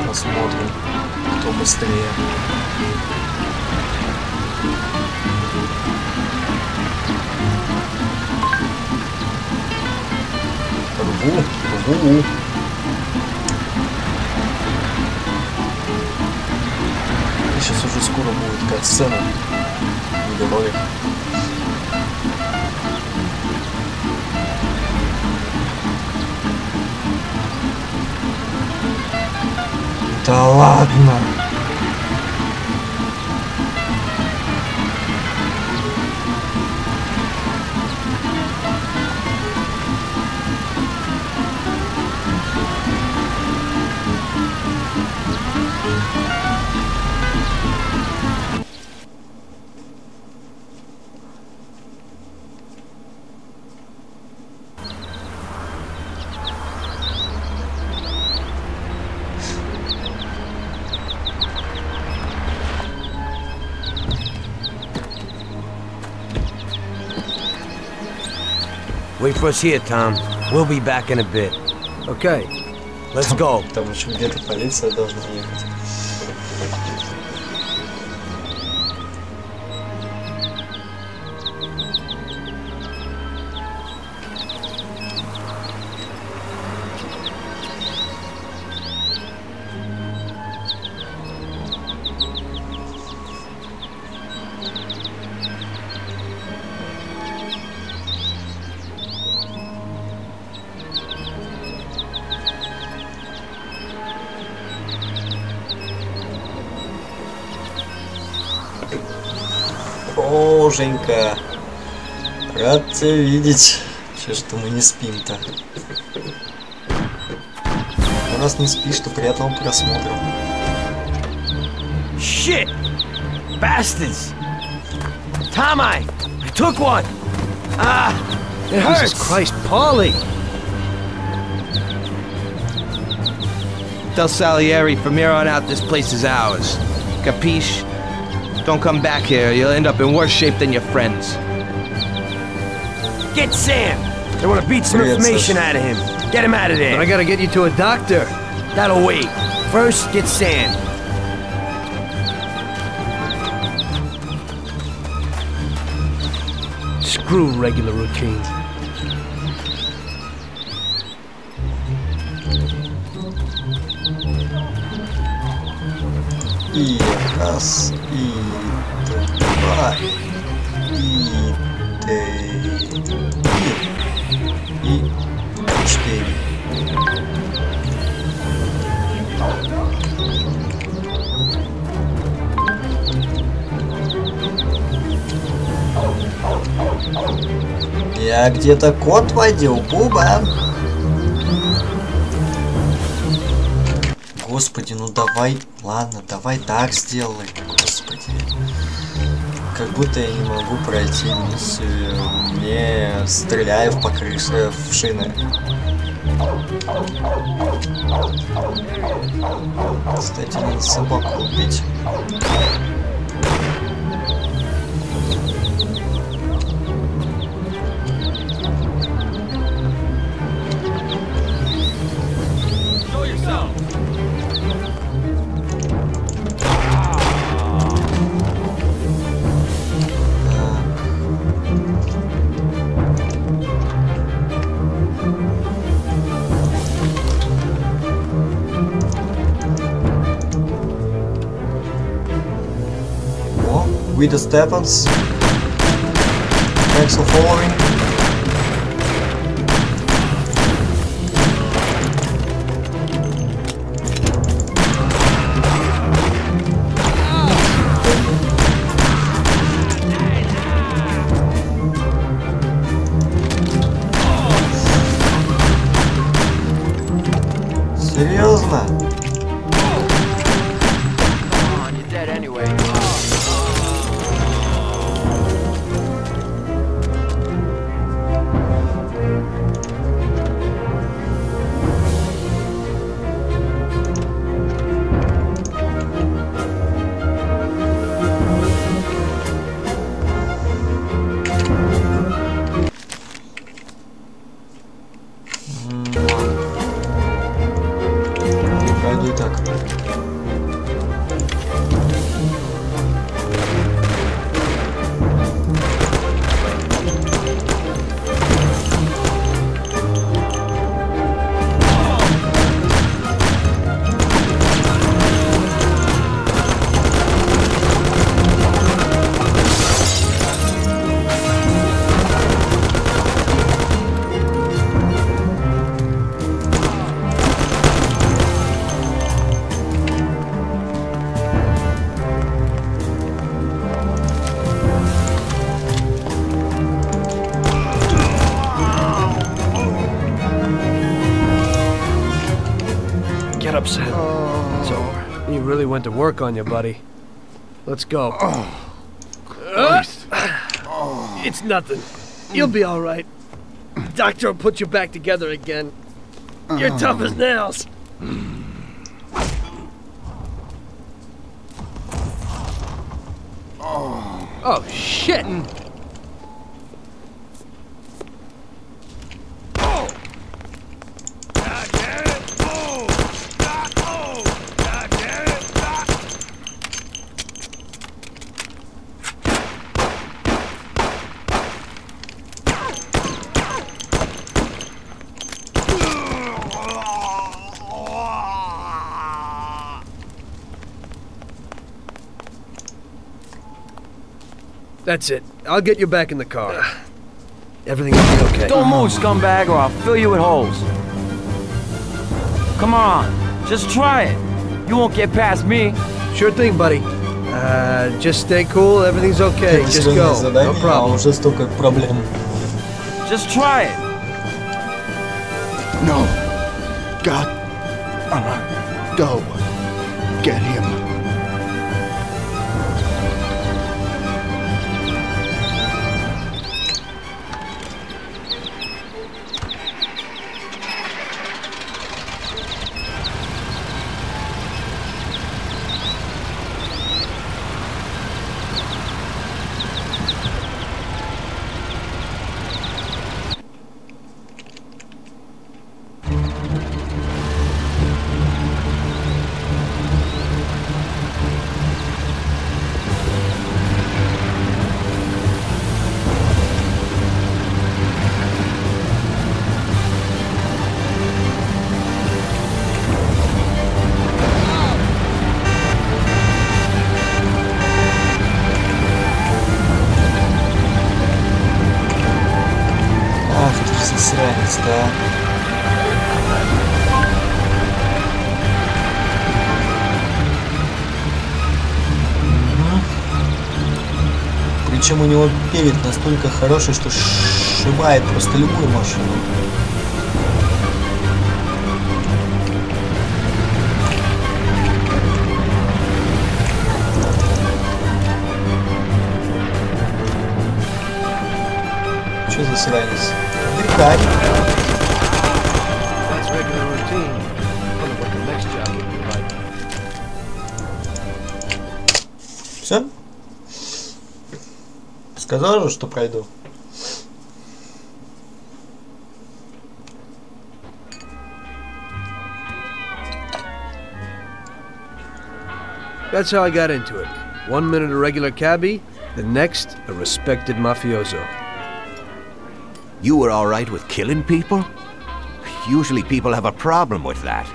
Посмотрим, кто быстрее. Рву. Сейчас уже скоро будет такая сцена в героях. Да ладно. Wait for us here, Tom. We'll be back in a bit. Okay. Let's go. Там еще где-то полиция должна ехать. О, Женька, рад тебя видеть. Че, что мы не спим-то? Раз не спишь, то приятного просмотра. Shit! Bastards! Tom, I took one! Ah, it hurts! Jesus Christ, Paulie! Tell Salieri from here on out this place is ours. Capiche? Don't come back here, you'll end up in worse shape than your friends. Get Sam! They want to beat some information out of him. Get him out of there. But I gotta get you to a doctor. That'll wait. First, get Sam. Screw regular routine. И раз, и два, и три, и 4. Я где-то код водил, Буба. Господи, ну давай, ладно, давай так сделай, господи. Как будто я не могу пройти миссию, мне стреляю по крыше, в шины. Кстати, надо собаку убить. With the Stephens. Thanks for following. Серьезно? Upset. It's over. You really went to work on you, buddy. Let's go. Christ. It's nothing. You'll be all right. Doctor will put you back together again. You're tough as nails. Oh, shit. That's it. I'll get you back in the car. Everything will be okay. Don't move, scumbag, or I'll fill you with holes. Come on, just try it. You won't get past me. Sure thing, buddy. Just stay cool. Everything's okay. Just go. No problem. Just try it. No. God. Go. Get him. Засранец, да. Причем у него перед настолько хороший, что сшибает просто любую машину. Что за сранец? Играем. Все? Сказал же, что пройду. That's how I got into it. 1 minute a regular cabbie, the next a respected mafioso. You were all right with killing people? Usually people have a problem with that.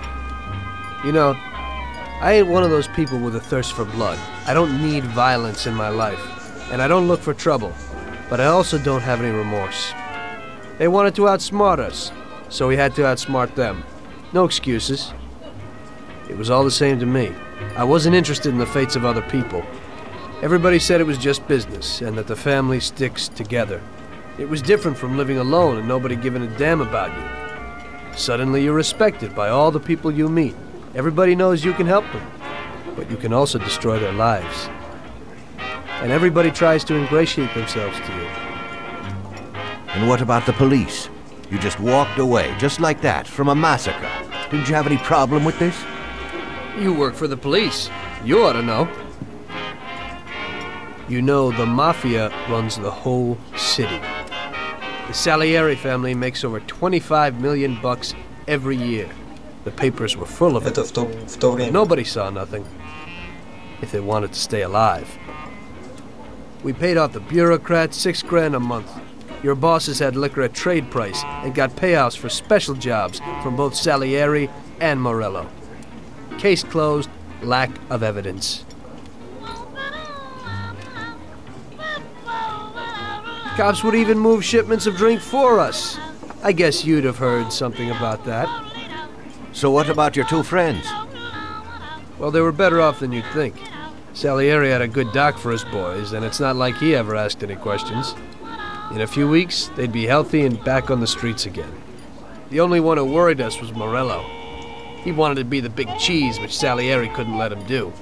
You know, I ain't one of those people with a thirst for blood. I don't need violence in my life, and I don't look for trouble, but I also don't have any remorse. They wanted to outsmart us, so we had to outsmart them. No excuses. It was all the same to me. I wasn't interested in the fates of other people. Everybody said it was just business, and that the family sticks together. It was different from living alone and nobody giving a damn about you. Suddenly you're respected by all the people you meet. Everybody knows you can help them, but you can also destroy their lives. And everybody tries to ingratiate themselves to you. And what about the police? You just walked away, just like that, from a massacre. Didn't you have any problem with this? You work for the police. You ought to know. You know, the Mafia runs the whole city. The Salieri family makes over 25 million bucks every year. The papers were full of it. Nobody saw nothing. If they wanted to stay alive. We paid off the bureaucrats $6 grand a month. Your bosses had liquor at trade price and got payouts for special jobs from both Salieri and Morello. Case closed, lack of evidence. Cops would even move shipments of drink for us. I guess you'd have heard something about that. So what about your two friends? Well, they were better off than you'd think. Salieri had a good doc for his boys, and it's not like he ever asked any questions. In a few weeks, they'd be healthy and back on the streets again. The only one who worried us was Morello. He wanted to be the big cheese, which Salieri couldn't let him do.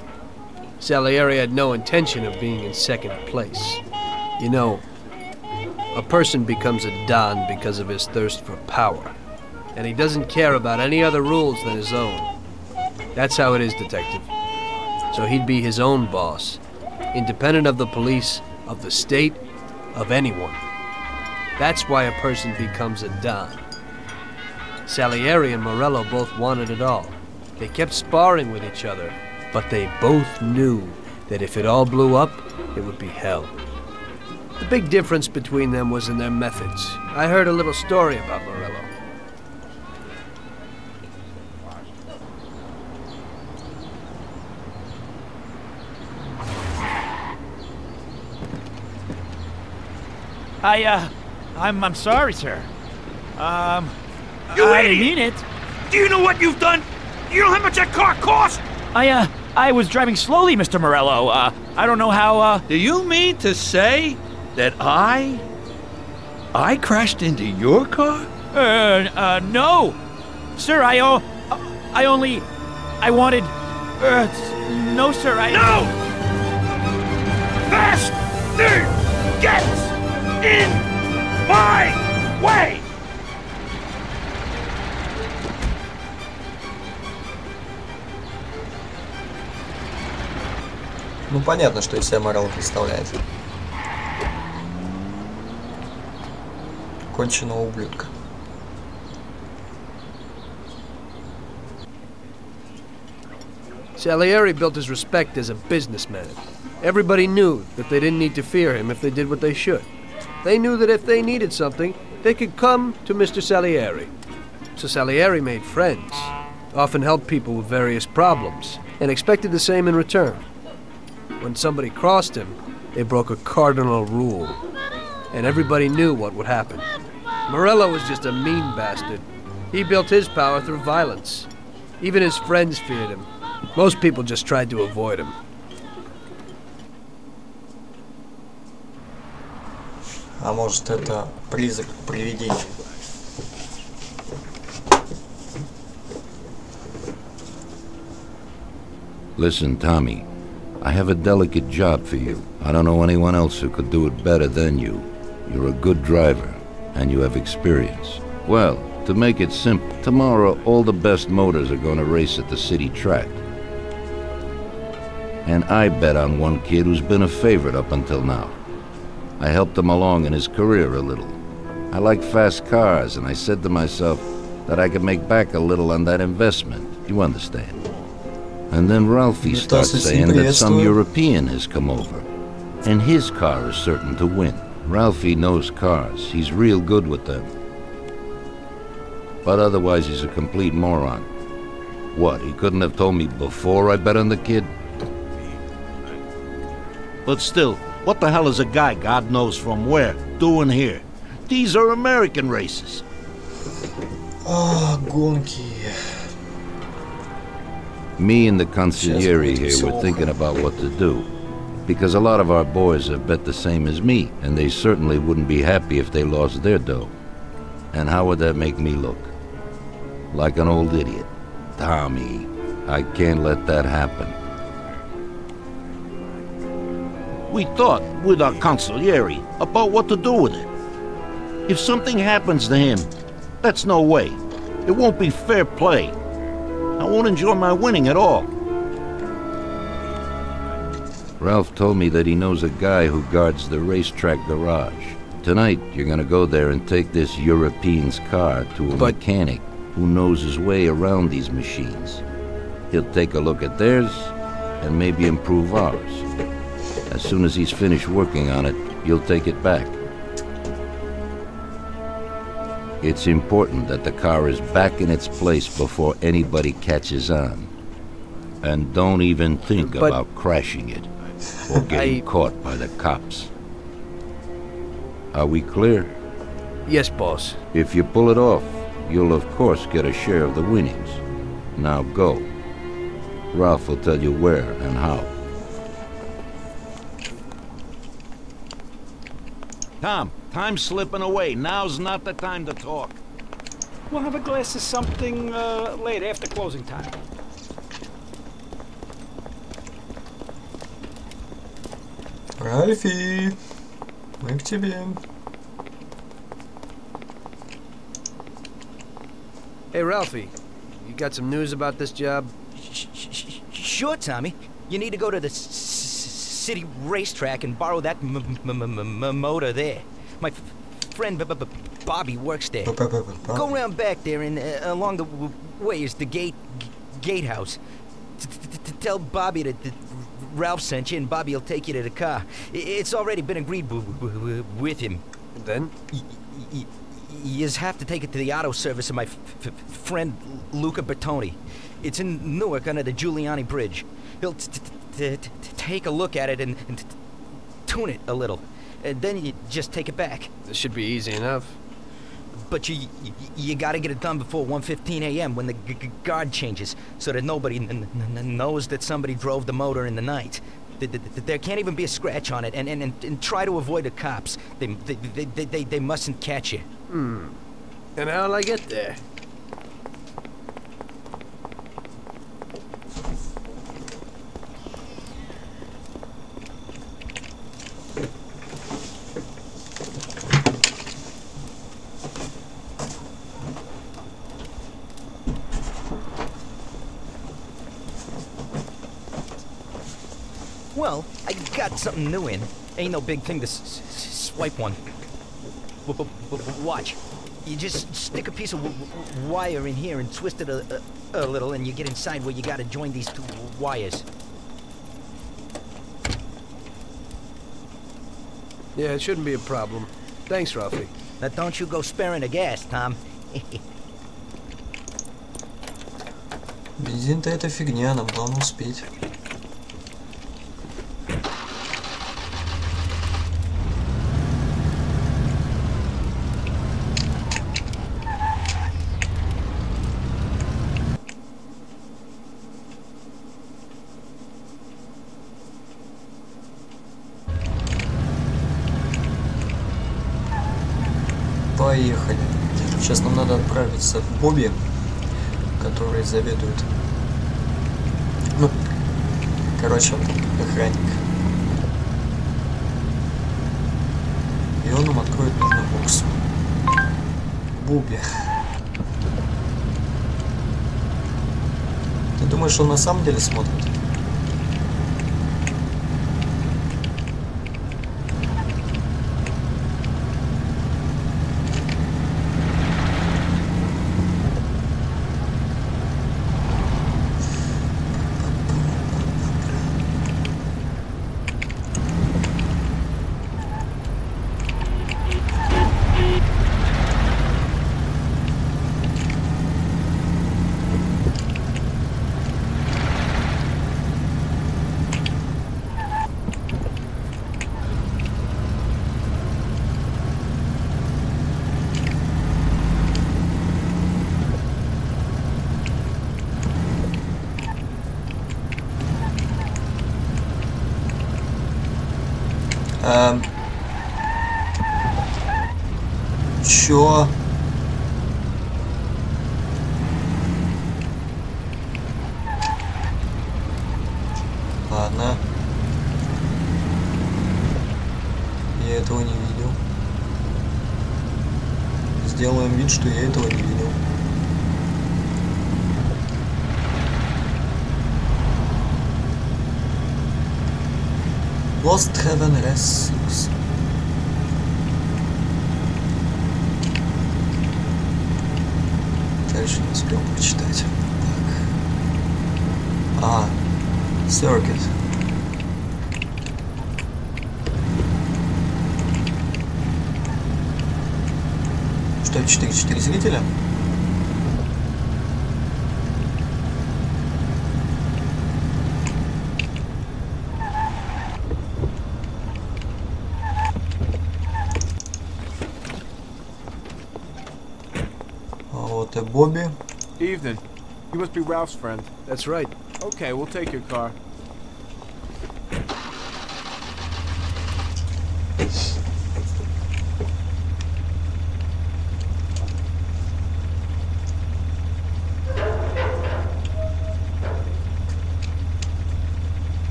Salieri had no intention of being in second place. You know, a person becomes a Don because of his thirst for power. And he doesn't care about any other rules than his own. That's how it is, Detective. So he'd be his own boss, independent of the police, of the state, of anyone. That's why a person becomes a Don. Salieri and Morello both wanted it all. They kept sparring with each other, but they both knew that if it all blew up, it would be hell. The big difference between them was in their methods. I heard a little story about Morello. I'm sorry, sir. You I idiot! didn't mean it. Do you know what you've done? You know how much that car cost? I was driving slowly, Mr. Morello. I don't know how, Do you mean to say that I crashed into your car? No. Sir, I wanted, no, sir, No! Bastard gets in my way! Ну понятно, что из себя Морелло представляет. Конченого ублюдка. Salieri built his respect as a businessman. Everybody knew that they didn't need to fear him if they did what they should. They knew that if they needed something, they could come to Mr. Salieri. So Salieri made friends, often helped people with various problems, and expected the same in return. When somebody crossed him, they broke a cardinal rule, and everybody knew what would happen. Morello was just a mean bastard. He built his power through violence. Even his friends feared him. Most people just tried to avoid him. А может, это призрак привидения? Listen, Tommy, I have a delicate job for you. I don't know anyone else who could do it better than you. You're a good driver, and you have experience. Well, to make it simple, tomorrow all the best motors are going to race at the city track. And I bet on one kid who's been a favorite up until now. I helped him along in his career a little. I like fast cars, and I said to myself that I could make back a little on that investment. You understand? And then Ralphie starts saying that some European has come over, and his car is certain to win. Ralphie knows cars. He's real good with them. But otherwise, he's a complete moron. What, he couldn't have told me before I bet on the kid? But still, what the hell is a guy, God knows from where, doing here? These are American races. Гонки. Me and the consigliere here were thinking about what to do, because a lot of our boys have bet the same as me, and they certainly wouldn't be happy if they lost their dough. And how would that make me look? Like an old idiot. Tommy, I can't let that happen. We thought with our consigliere about what to do with it. If something happens to him, that's no way. It won't be fair play. I won't enjoy my winning at all. Ralph told me that he knows a guy who guards the racetrack garage. Tonight, you're gonna go there and take this European's car to a mechanic who knows his way around these machines. He'll take a look at theirs and maybe improve ours. As soon as he's finished working on it, you'll take it back. It's important that the car is back in its place before anybody catches on. And don't even think about crashing it or getting caught by the cops. Are we clear? Yes, boss. If you pull it off, you'll of course get a share of the winnings. Now go. Ralph will tell you where and how. Tom, time's slipping away. Now's not the time to talk. We'll have a glass of something later, after closing time. Ральфи, мы к тебе. Hey, Ralphie, you got some news about this job? Sure, Tommy. You need to go to the city racetrack and borrow that motor there. My friend Bobby works there. Go around back there and along the way is the gatehouse. Tell Bobby that Ralph sent you and Bobby will take you to the car. It's already been agreed with him. And then? You just have to take it to the auto service of my friend Luca Bertoni. It's in Newark under the Giuliani Bridge. He'll take a look at it and tune it a little. And then you just take it back. This should be easy enough. But you gotta get it done before 1:15 a.m. when the guard changes, so that nobody knows that somebody drove the motor in the night. There can't even be a scratch on it, and try to avoid the cops. They mustn't catch you. And how'll I get there? Well, I got something new in. Ain't no big thing to swipe one. Watch. You just stick a piece of wire in here and twist it a little, and you get inside where you gotta join these two wires. Yeah, it shouldn't be a problem. Thanks, Ralphie. Now don't you go sparing the gas, Tom. Бензин-то это фигня, нам главное успеть. Поехали. Сейчас нам надо отправиться к Бобби, который заведует. Ну, короче, он охранник. И он нам откроет нужную боксу. Бобби. Ты думаешь, он на самом деле смотрит? Чё? Ладно. Я этого не видел. Сделаем вид, что я этого не видел. Lost Heaven Resource. Дальше не успел прочитать. Так. Circuit. Что, 4 зрителя? Вот и Бобби. Evening. You must be Ralph's friend. That's right. Okay, we'll take your car.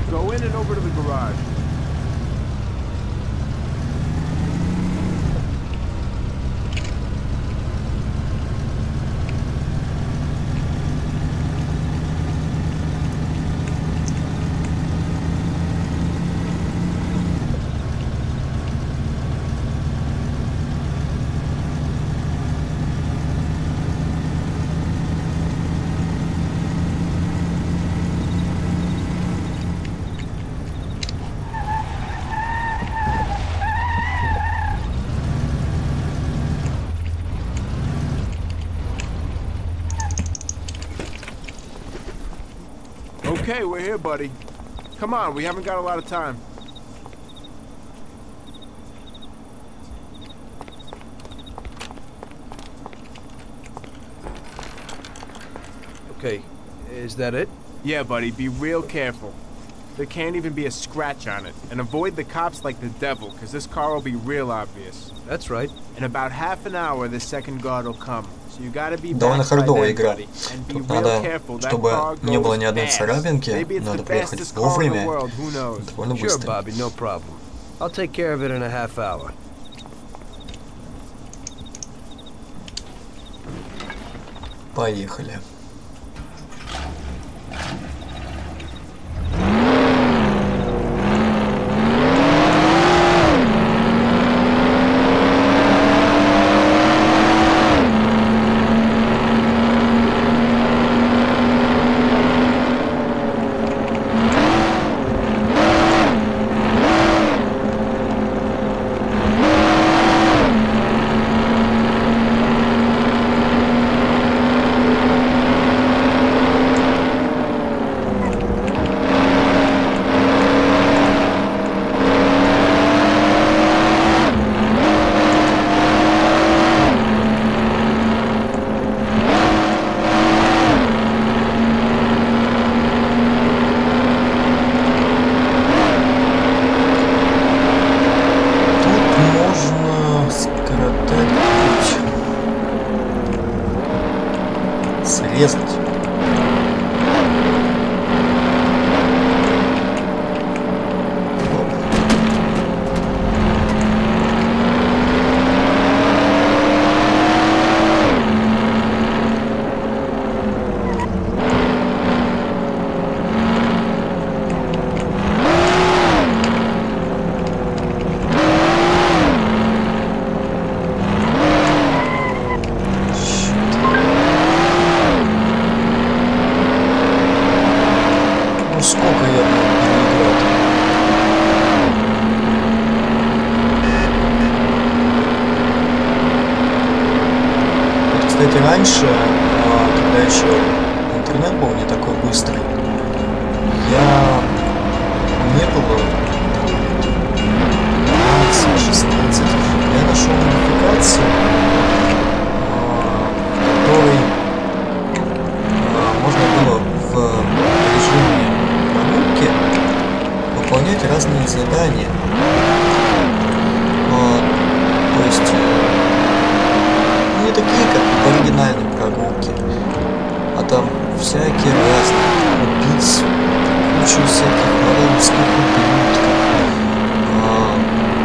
Go in and over to the garage. Okay, we're here, buddy. Come on, we haven't got a lot of time. Okay, is that it? Yeah, buddy, be real careful. There can't even be a scratch on it. And avoid the cops like the devil, because this car will be real obvious. That's right. In about half an hour, the second guard will come. So you gotta be довольно back by хардовая then, игра. buddy. And be Тут real надо, careful. That чтобы car не было goes ни одной fast. царапинки, Maybe it's надо the приехать fastest car in the вовремя, world, who knows? довольно Sure, быстро. Bobby, no problem. I'll take care of it in a half hour. Поехали. срезать. Кстати, раньше, когда еще интернет был не такой быстрый, мне было 15-16, я нашел модификацию, в которой можно было в режиме прогулки выполнять разные задания. То есть не такие, как в оригинальной прогулке, а там всякие разные убийцы, кучу всяких воровских ублюдков,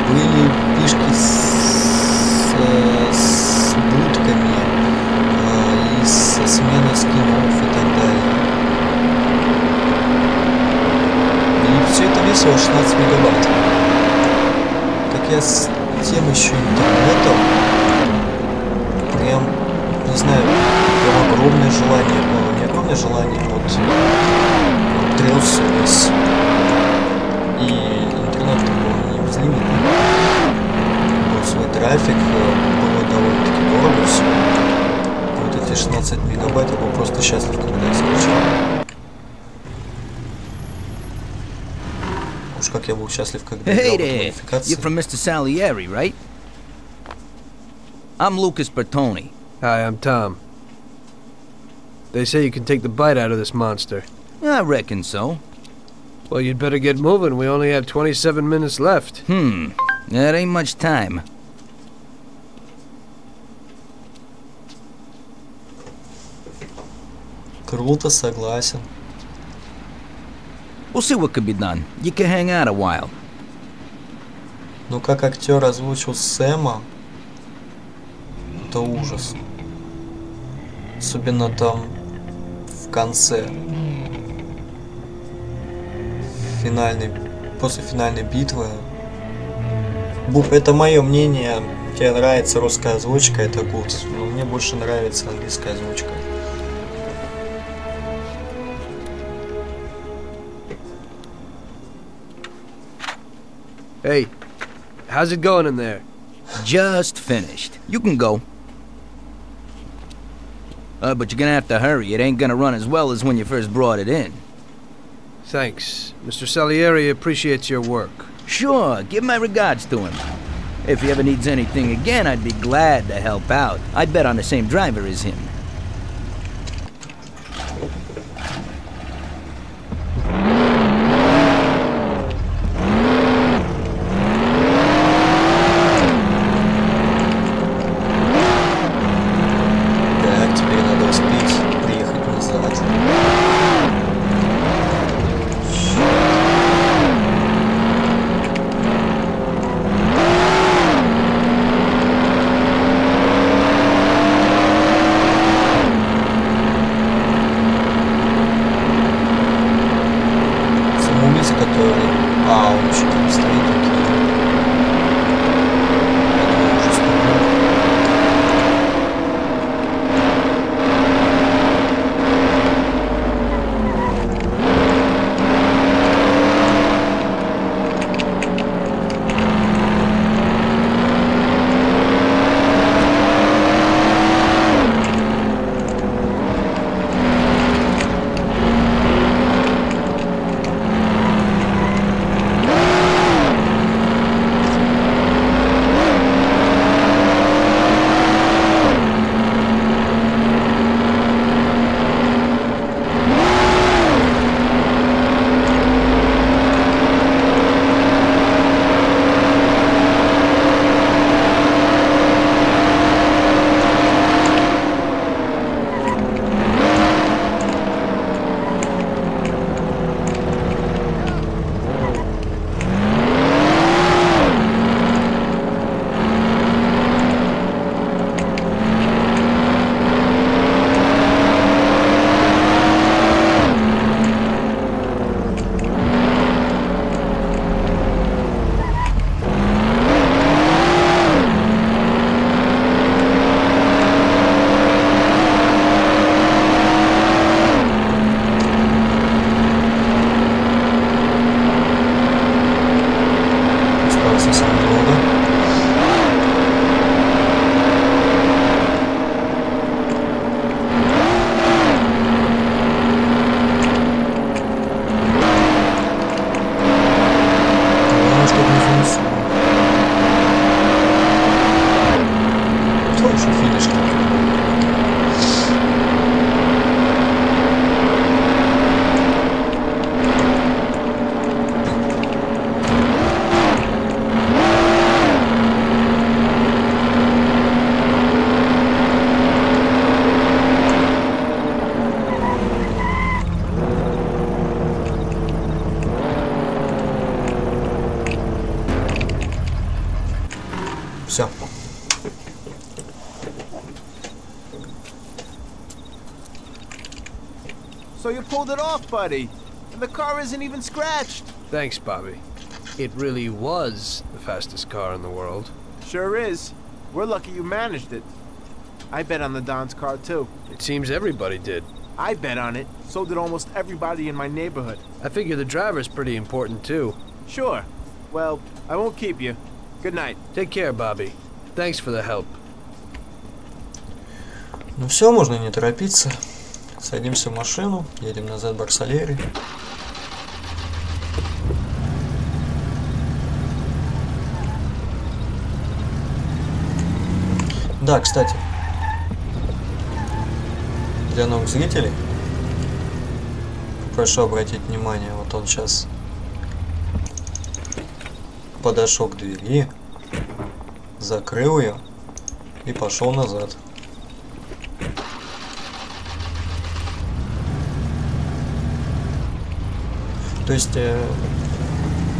были пишки с будками и со сменой скинов и так далее. И все это весило 16 мегабайт. Так я с тем еще интернетом прям, не знаю, прям огромное желание было, не огромное желание, вот трёсся весь, и интернет был не безлимитный, был свой трафик, было довольно-таки дорого все, вот эти 16 мегабайт, я был просто счастлив, когда я скачал. Уж как я был счастлив, когда я играл в эту модификацию. You're from Mr. Salieri, right? I'm Lucas Bertoni. Hi, I'm Tom. They say you can take the bite out of this monster. I reckon so. Well, you'd better get moving. We only have 27 minutes left. That ain't much time. Круто, согласен. We'll see what could be done. You can hang out a while. Ну, как актер озвучил Сэма, это ужас. Особенно там в конце. После финальной битвы. Буб, это мое мнение. Тебе нравится русская озвучка, это good. Но мне больше нравится английская озвучка. Hey, how's it going in there? Just finished. You can go. But you're gonna have to hurry. It ain't gonna run as well as when you first brought it in. Thanks. Mr. Salieri appreciates your work. Sure, give my regards to him. If he ever needs anything again, I'd be glad to help out. I'd bet on the same driver as him. So you pulled it off, buddy. And the car isn't even scratched. Thanks, Bobby. It really was the fastest car in the world. Sure is. We're lucky you managed it. I bet on the Don's car, too. It seems everybody did. I bet on it. So did almost everybody in my neighborhood. I figure the driver's pretty important, too. Sure. Well, I won't keep you. Good night. Take care, Bobby. Thanks for the help. Ну все, можно не торопиться. Садимся в машину, едем назад в Барсалери. Да, кстати, для новых зрителей прошу обратить внимание, вот он сейчас подошел к двери, закрыл ее и пошел назад. То есть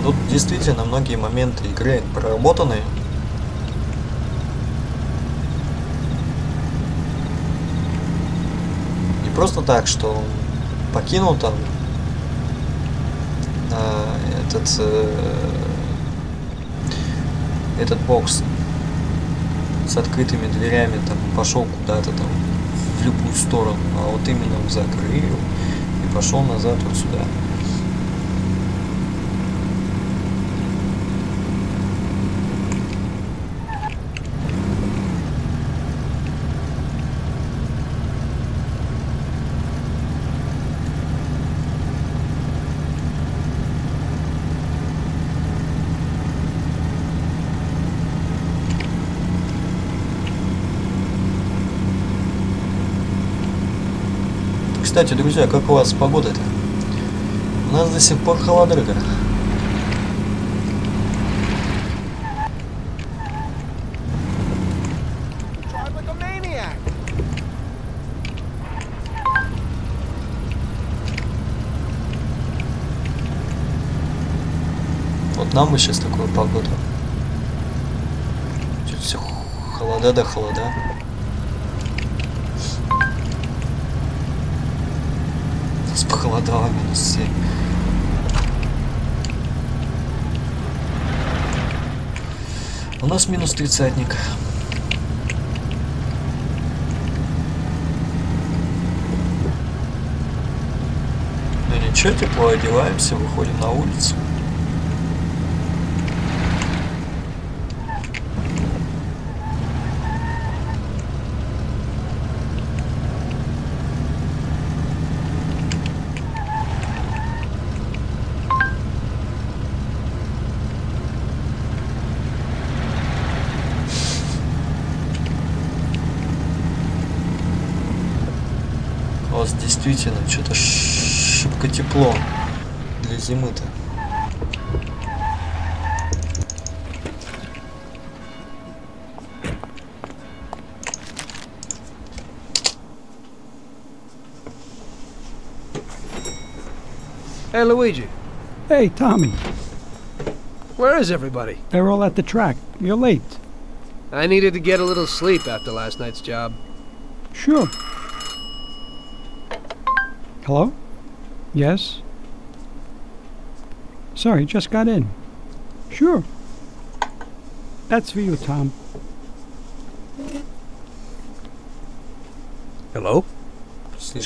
тут действительно многие моменты игры проработаны. Не просто так, что он покинул там этот бокс с открытыми дверями, там пошел куда-то там в любую сторону, а вот именно он закрыл и пошел назад вот сюда. Кстати, друзья, как у вас с погодой-то? У нас до сих пор холодрыга. Вот нам бы сейчас такую погоду. Чуть все холода да холода. Похолодало -7. У нас -30. Ну ничего, тепло одеваемся, выходим на улицу. Действительно, что-то шибко тепло для зимы-то. Hey, Luigi. Hey, Tommy. Where is everybody? They're all at the track. You're late. I needed to get a little sleep after last night's job. Sure. Hello? Yes? Sorry, just got in. Sure. That's for you, Tom. Hello?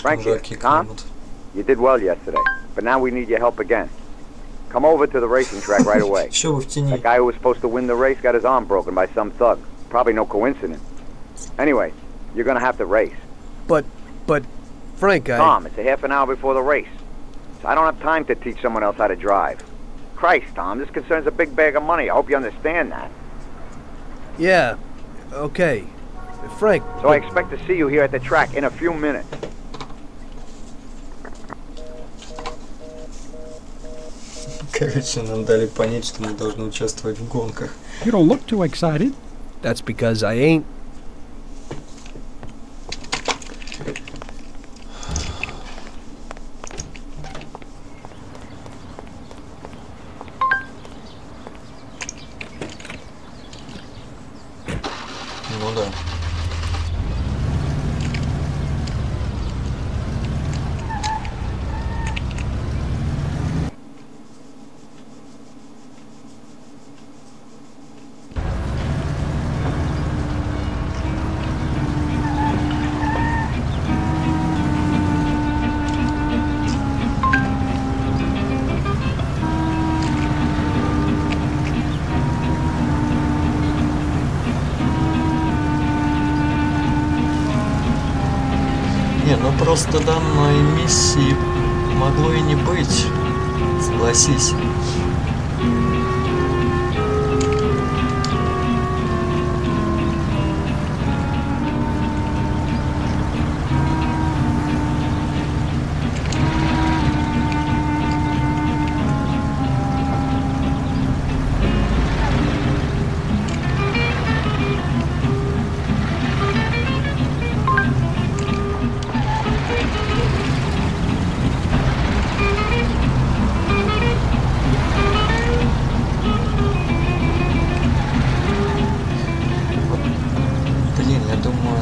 Frank here. Tom? You did well yesterday, but now we need your help again. Come over to the racing track right away. That guy who was supposed to win the race got his arm broken by some thug. Probably no coincidence. Anyway, you're gonna have to race. But, Frank, Tom, it's a half an hour before the race. So I don't have time to teach someone else how to drive. Christ, Tom, this concerns a big bag of money. I hope you understand that. Yeah, okay. Frank... So I expect to see you here at the track in a few minutes. Короче, нам дали понять, что мы должны участвовать в гонках. You don't look too excited. That's because I ain't. Ну да. просто данной миссии могло и не быть, согласись.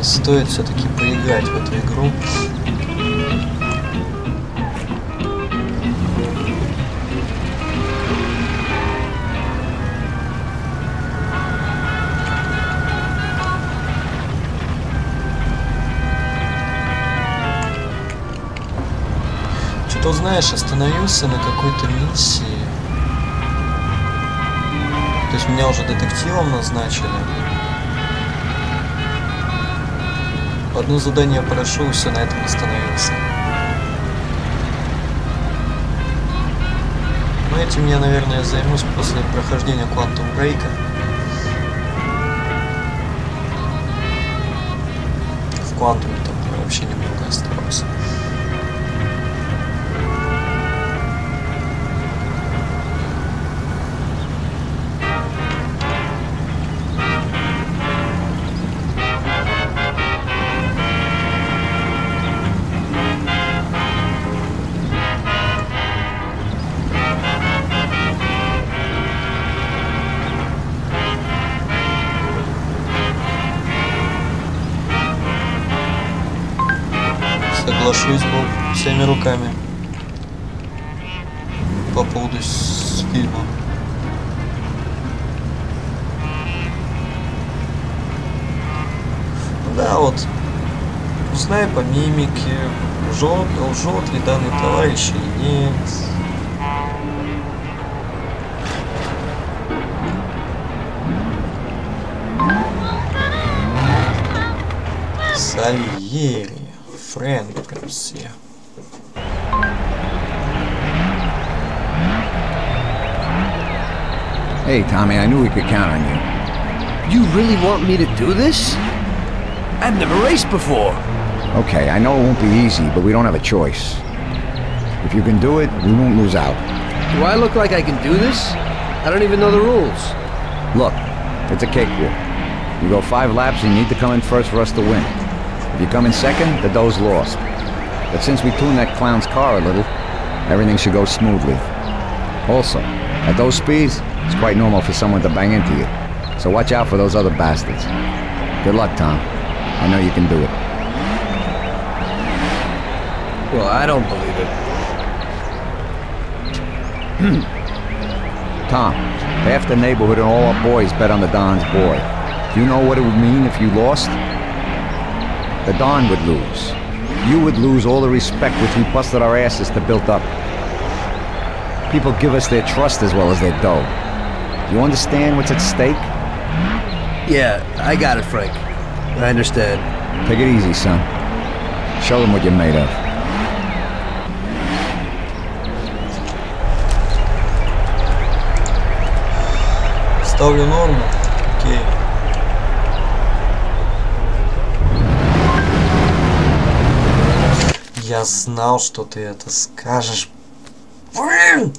Стоит все-таки поиграть в эту игру. Что-то, знаешь, остановился на какой-то миссии. То есть меня уже детективом назначили. Одно задание прошел, и все, на этом остановился. Но этим я, наверное, займусь после прохождения Quantum Break. В Quantum там вообще немного осталось. Соглашусь, Бог, всеми руками по поводу фильма. Да, вот, узнай по мимике, лжет ли данный товарищ или нет. Сальери. Фрэнкси. Hey, Tommy, I knew we could count on you. You really want me to do this? I've never raced before. Okay, I know it won't be easy, but we don't have a choice. If you can do it, we won't lose out. Do I look like I can do this? I don't even know the rules. Look, it's a cakewalk. You go 5 laps and you need to come in first for us to win. If you come in second, the dough's lost. But since we tuned that clown's car a little, everything should go smoothly. Also, at those speeds, it's quite normal for someone to bang into you. So watch out for those other bastards. Good luck, Tom. I know you can do it. Well, I don't believe it. Tom, half the neighborhood and all our boys bet on the Don's boy. Do you know what it would mean if you lost? The Don would lose. You would lose all the respect which we busted our asses to build up. People give us their trust as well as their dough. You understand what's at stake? Yeah, I got it, Frank. I understand. Take it easy, son. Show them what you're made of. Ставлю норму. Окей. Я знал, что ты это скажешь. Блин!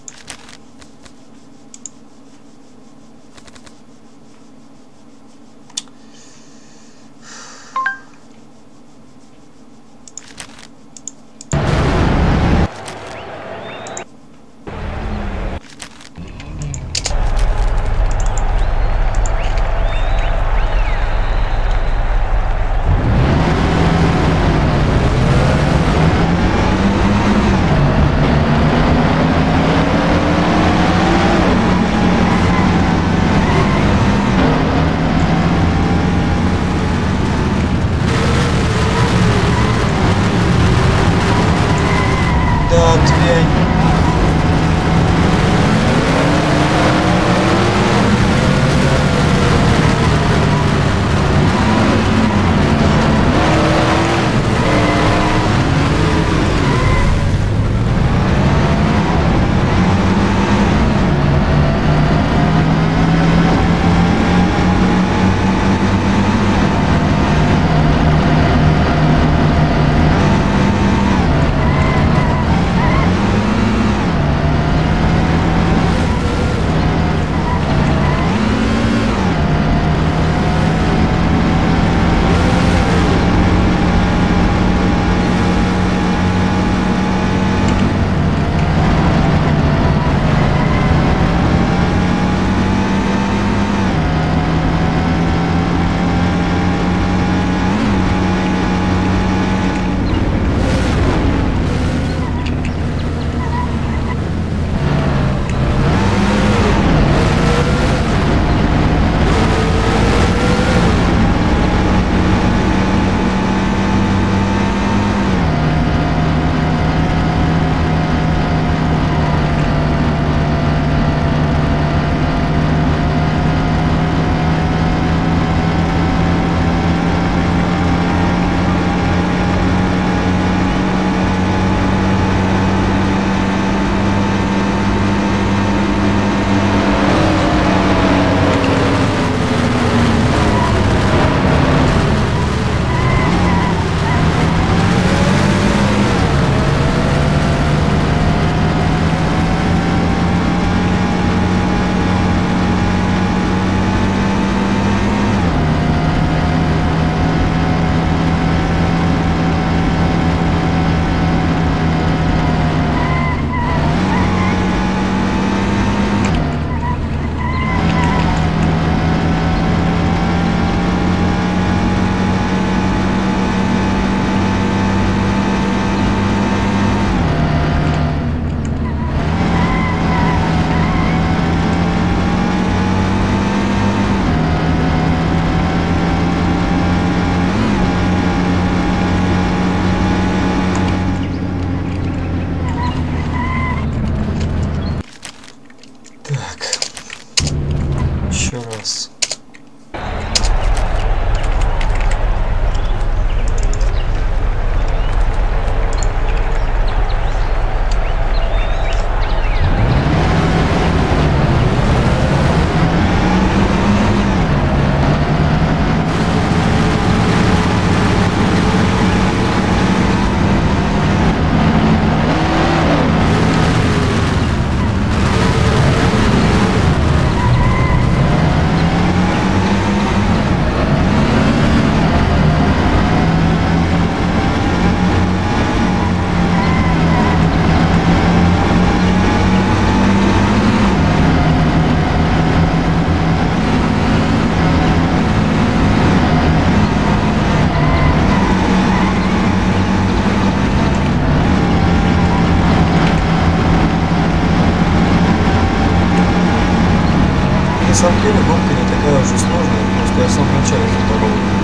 самом деле гонка не такая уже сложная, просто я в самом начале запорол.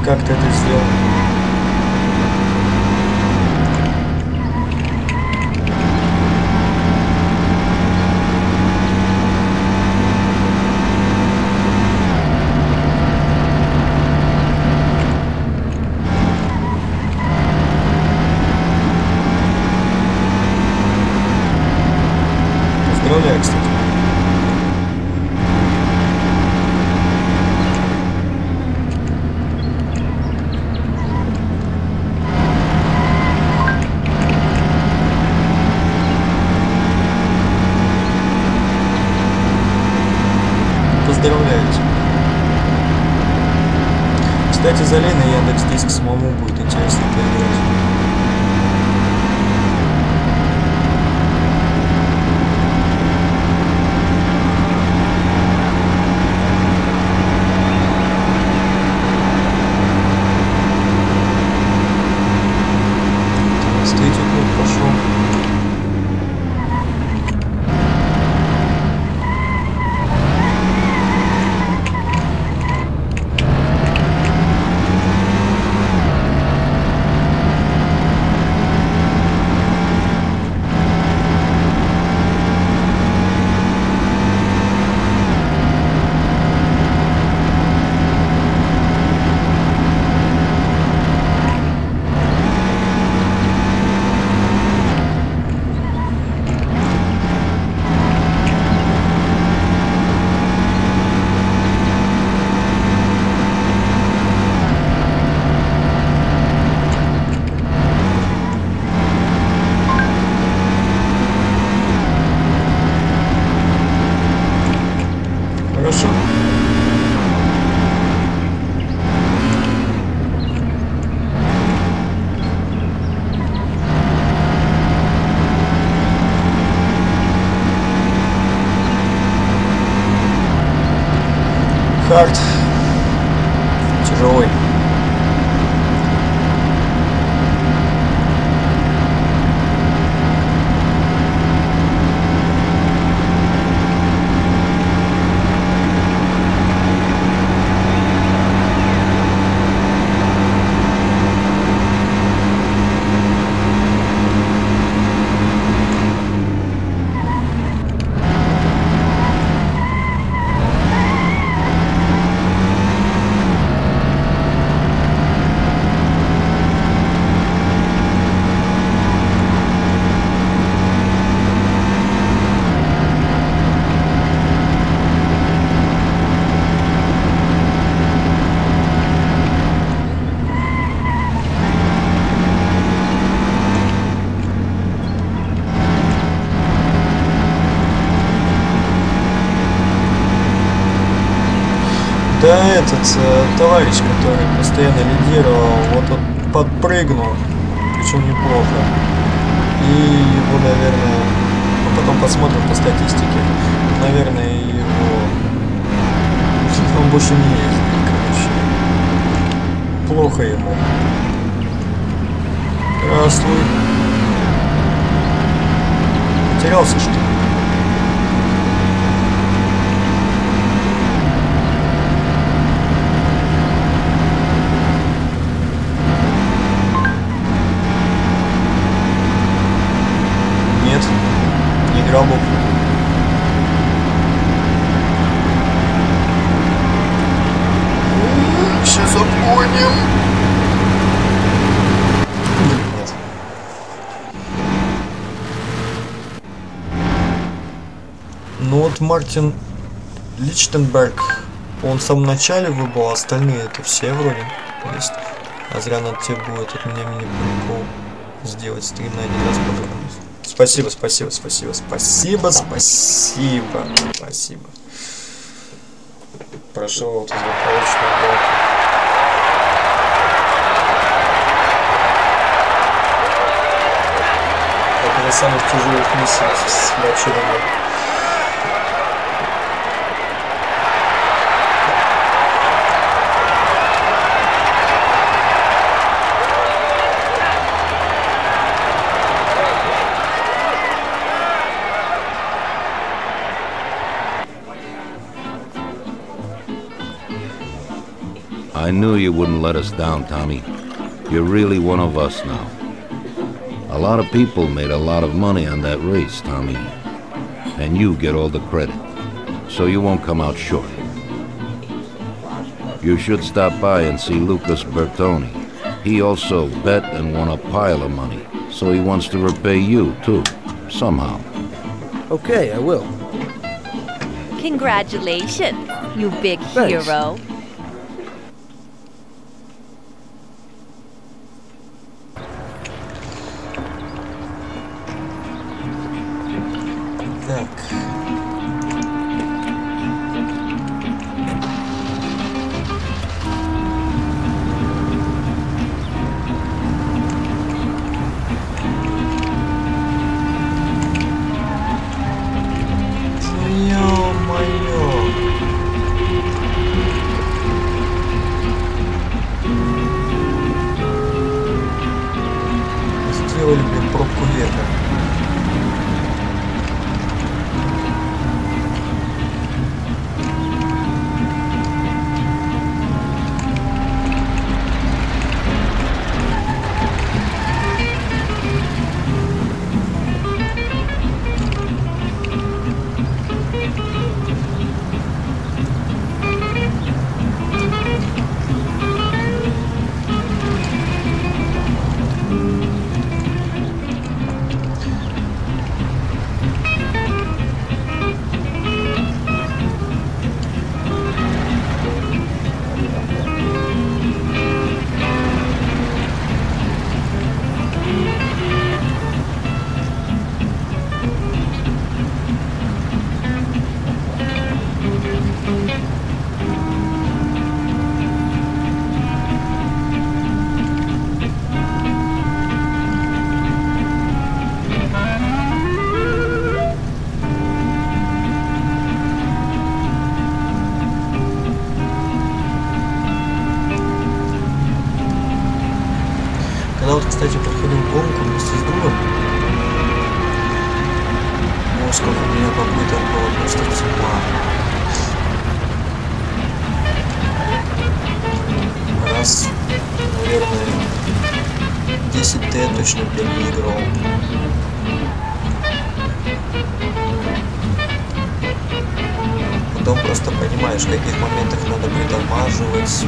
Как ты это сделал? Поздравляю, кстати. Поздравляю тебя. Кстати, за Леной Яндекс.Диск самому будет интересно поиграть. Третий круг пошел. Хорошо. Хард. Тяжелый. Да, этот товарищ, который постоянно лидировал, вот он подпрыгнул, причем неплохо. И его, наверное, ну, потом посмотрим по статистике, наверное, его... Он больше не ездит, короче. Плохо ему. Здравствуй. Потерялся, что ли? Гробов. Сейчас обгоним. Нет. Ну вот Мартин Личтенберг, он в самом начале выбыл, а остальные это все вроде есть. А зря надо тебе будет от меня мини-прикол сделать стрим на один раз подробно. Спасибо, спасибо, спасибо, спасибо, спасибо, спасибо. Прошел вот из заполучного блока. Это из самых тяжелых миссий вообще было. I knew you wouldn't let us down, Tommy. You're really one of us now. A lot of people made a lot of money on that race, Tommy. And you get all the credit. So you won't come out short. You should stop by and see Lucas Bertoni. He also bet and won a pile of money. So he wants to repay you, too. Somehow. Okay, I will. Congratulations, you big Thanks. hero. Так. Ё-моё. Сделали, блин, пробку века. Когда вот, кстати, проходил гонку вместе с другом, ну, сколько у меня попыток было, просто тьма. Раз, наверное, 10 я точно переиграл. Потом просто понимаешь, в каких моментах надо притормаживать,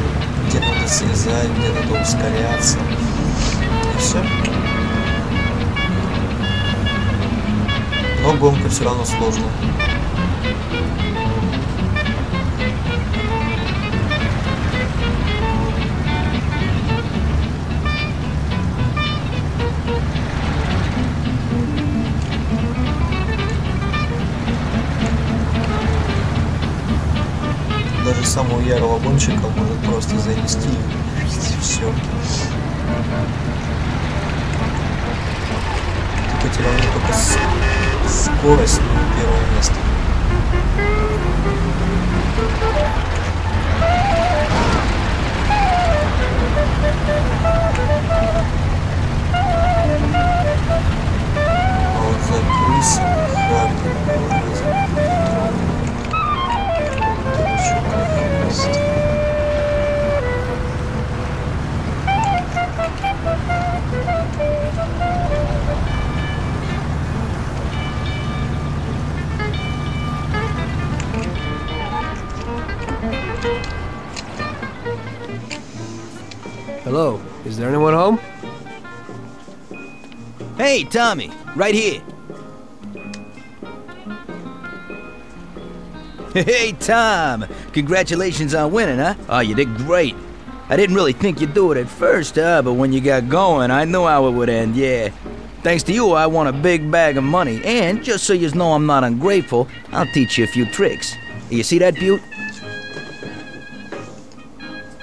где надо слезать, где надо ускоряться. И все. Но гонка все равно сложная. Даже самого ярого гонщика может просто занести и все. Ты потерял не только скорость, но и первое место. А вот за крысами Харди Hello, is there anyone home? Hey, Tommy, right here. Hey, Tom, congratulations on winning, huh? Oh, you did great. I didn't really think you'd do it at first, but when you got going, I knew how it would end, yeah. Thanks to you, I won a big bag of money, and just so you know I'm not ungrateful, I'll teach you a few tricks. You see that, Butte?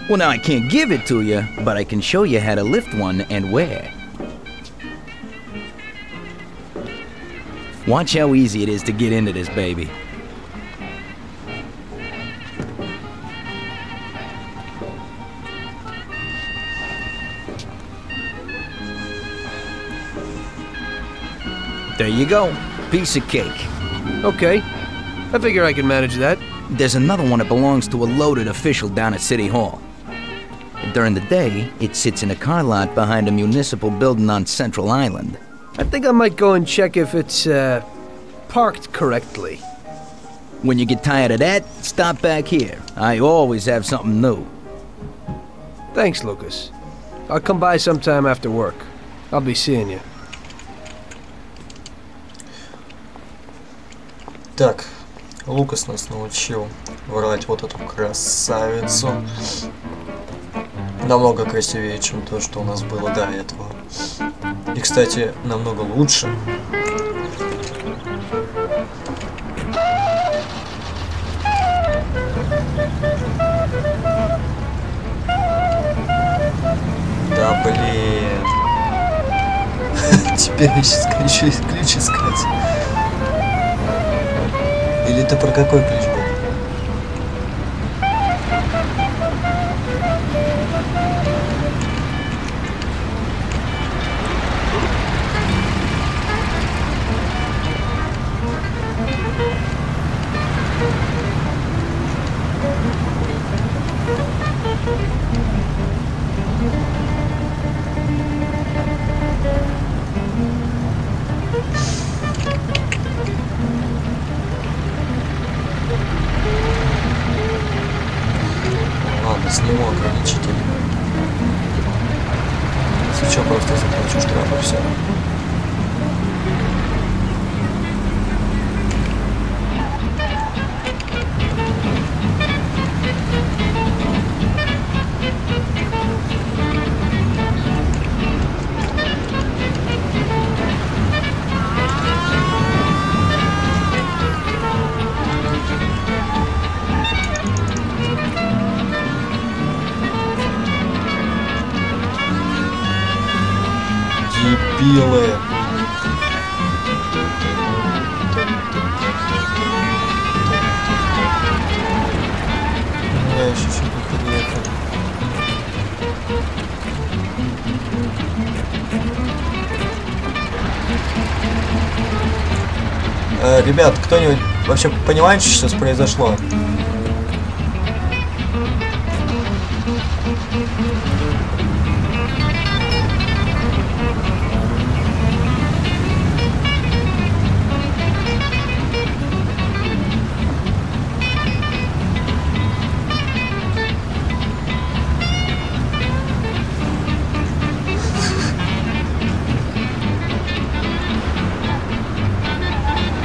Well, now I can't give it to you, but I can show you how to lift one and where. Watch how easy it is to get into this baby. There you go. Piece of cake. Okay. I figure I can manage that. There's another one that belongs to a loaded official down at City Hall. During the day, it sits in a car lot behind a municipal building on Central Island. I think I might go and check if it's, parked correctly. When you get tired of that, stop back here. I always have something new. Thanks, Lucas. I'll come by sometime after work. I'll be seeing you. Так, Лукас нас научил врать вот эту красавицу. Намного красивее, чем то, что у нас было до этого. И, кстати, намного лучше. Да блин. Теперь я сейчас хочу ключ искать. Или ты про какой ключ был? Сниму ограничитель. Если что, просто заплачу штраф и все. Дебилы. Я еще чуть не приехал. Ребят, кто-нибудь вообще понимает, что сейчас произошло?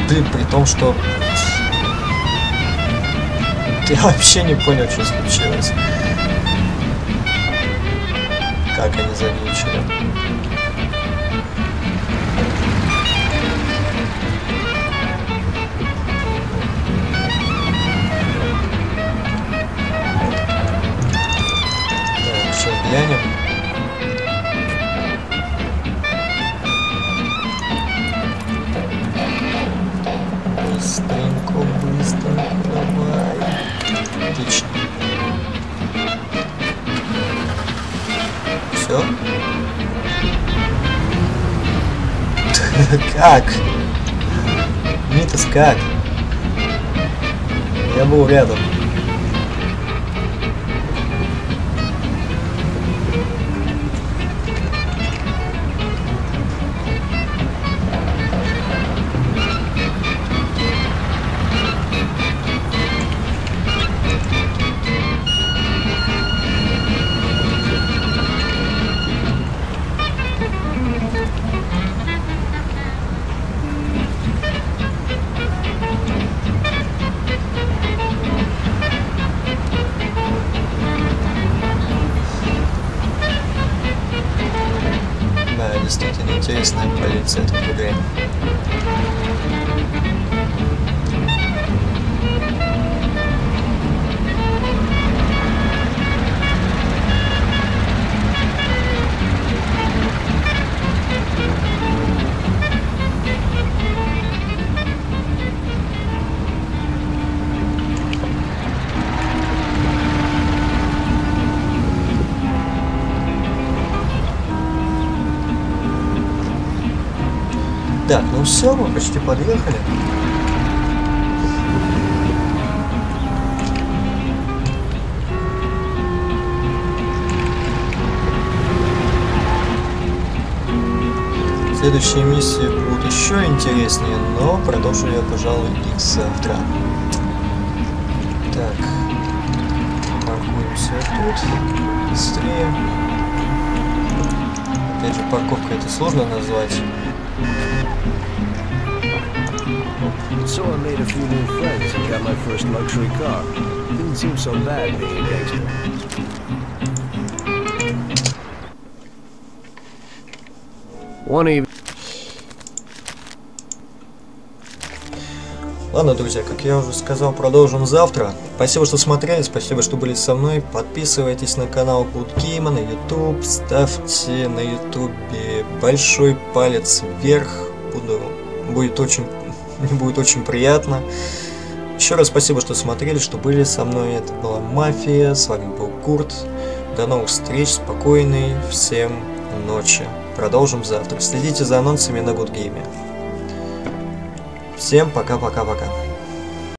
Блин, при том, что я вообще не понял, что случилось. Как они занючили. Так, сейчас глянем. Быстренько, быстренько, давай. Отлично. Все? Как? Митас, как? Я был рядом. Действительно интересная полиция тут в игре. Так, ну все, мы почти подъехали. Следующие миссии будут еще интереснее, но продолжу я, пожалуй, их завтра. Так, паркуемся тут быстрее. Опять же, парковка это сложно назвать. So I made a few new friends and got my first luxury car. Didn't seem so bad being a gangster. One evening. Ладно, друзья, как я уже сказал, продолжим завтра. Спасибо, что смотрели, спасибо, что были со мной. Подписывайтесь на канал Играем на YouTube, ставьте на YouTube большой палец вверх. Будет очень приятно. Еще раз спасибо, что смотрели, что были со мной. Это была Мафия, с вами был Курт. До новых встреч, спокойной всем ночи. Продолжим завтра. Следите за анонсами на Играем. Всем пока-пока-пока.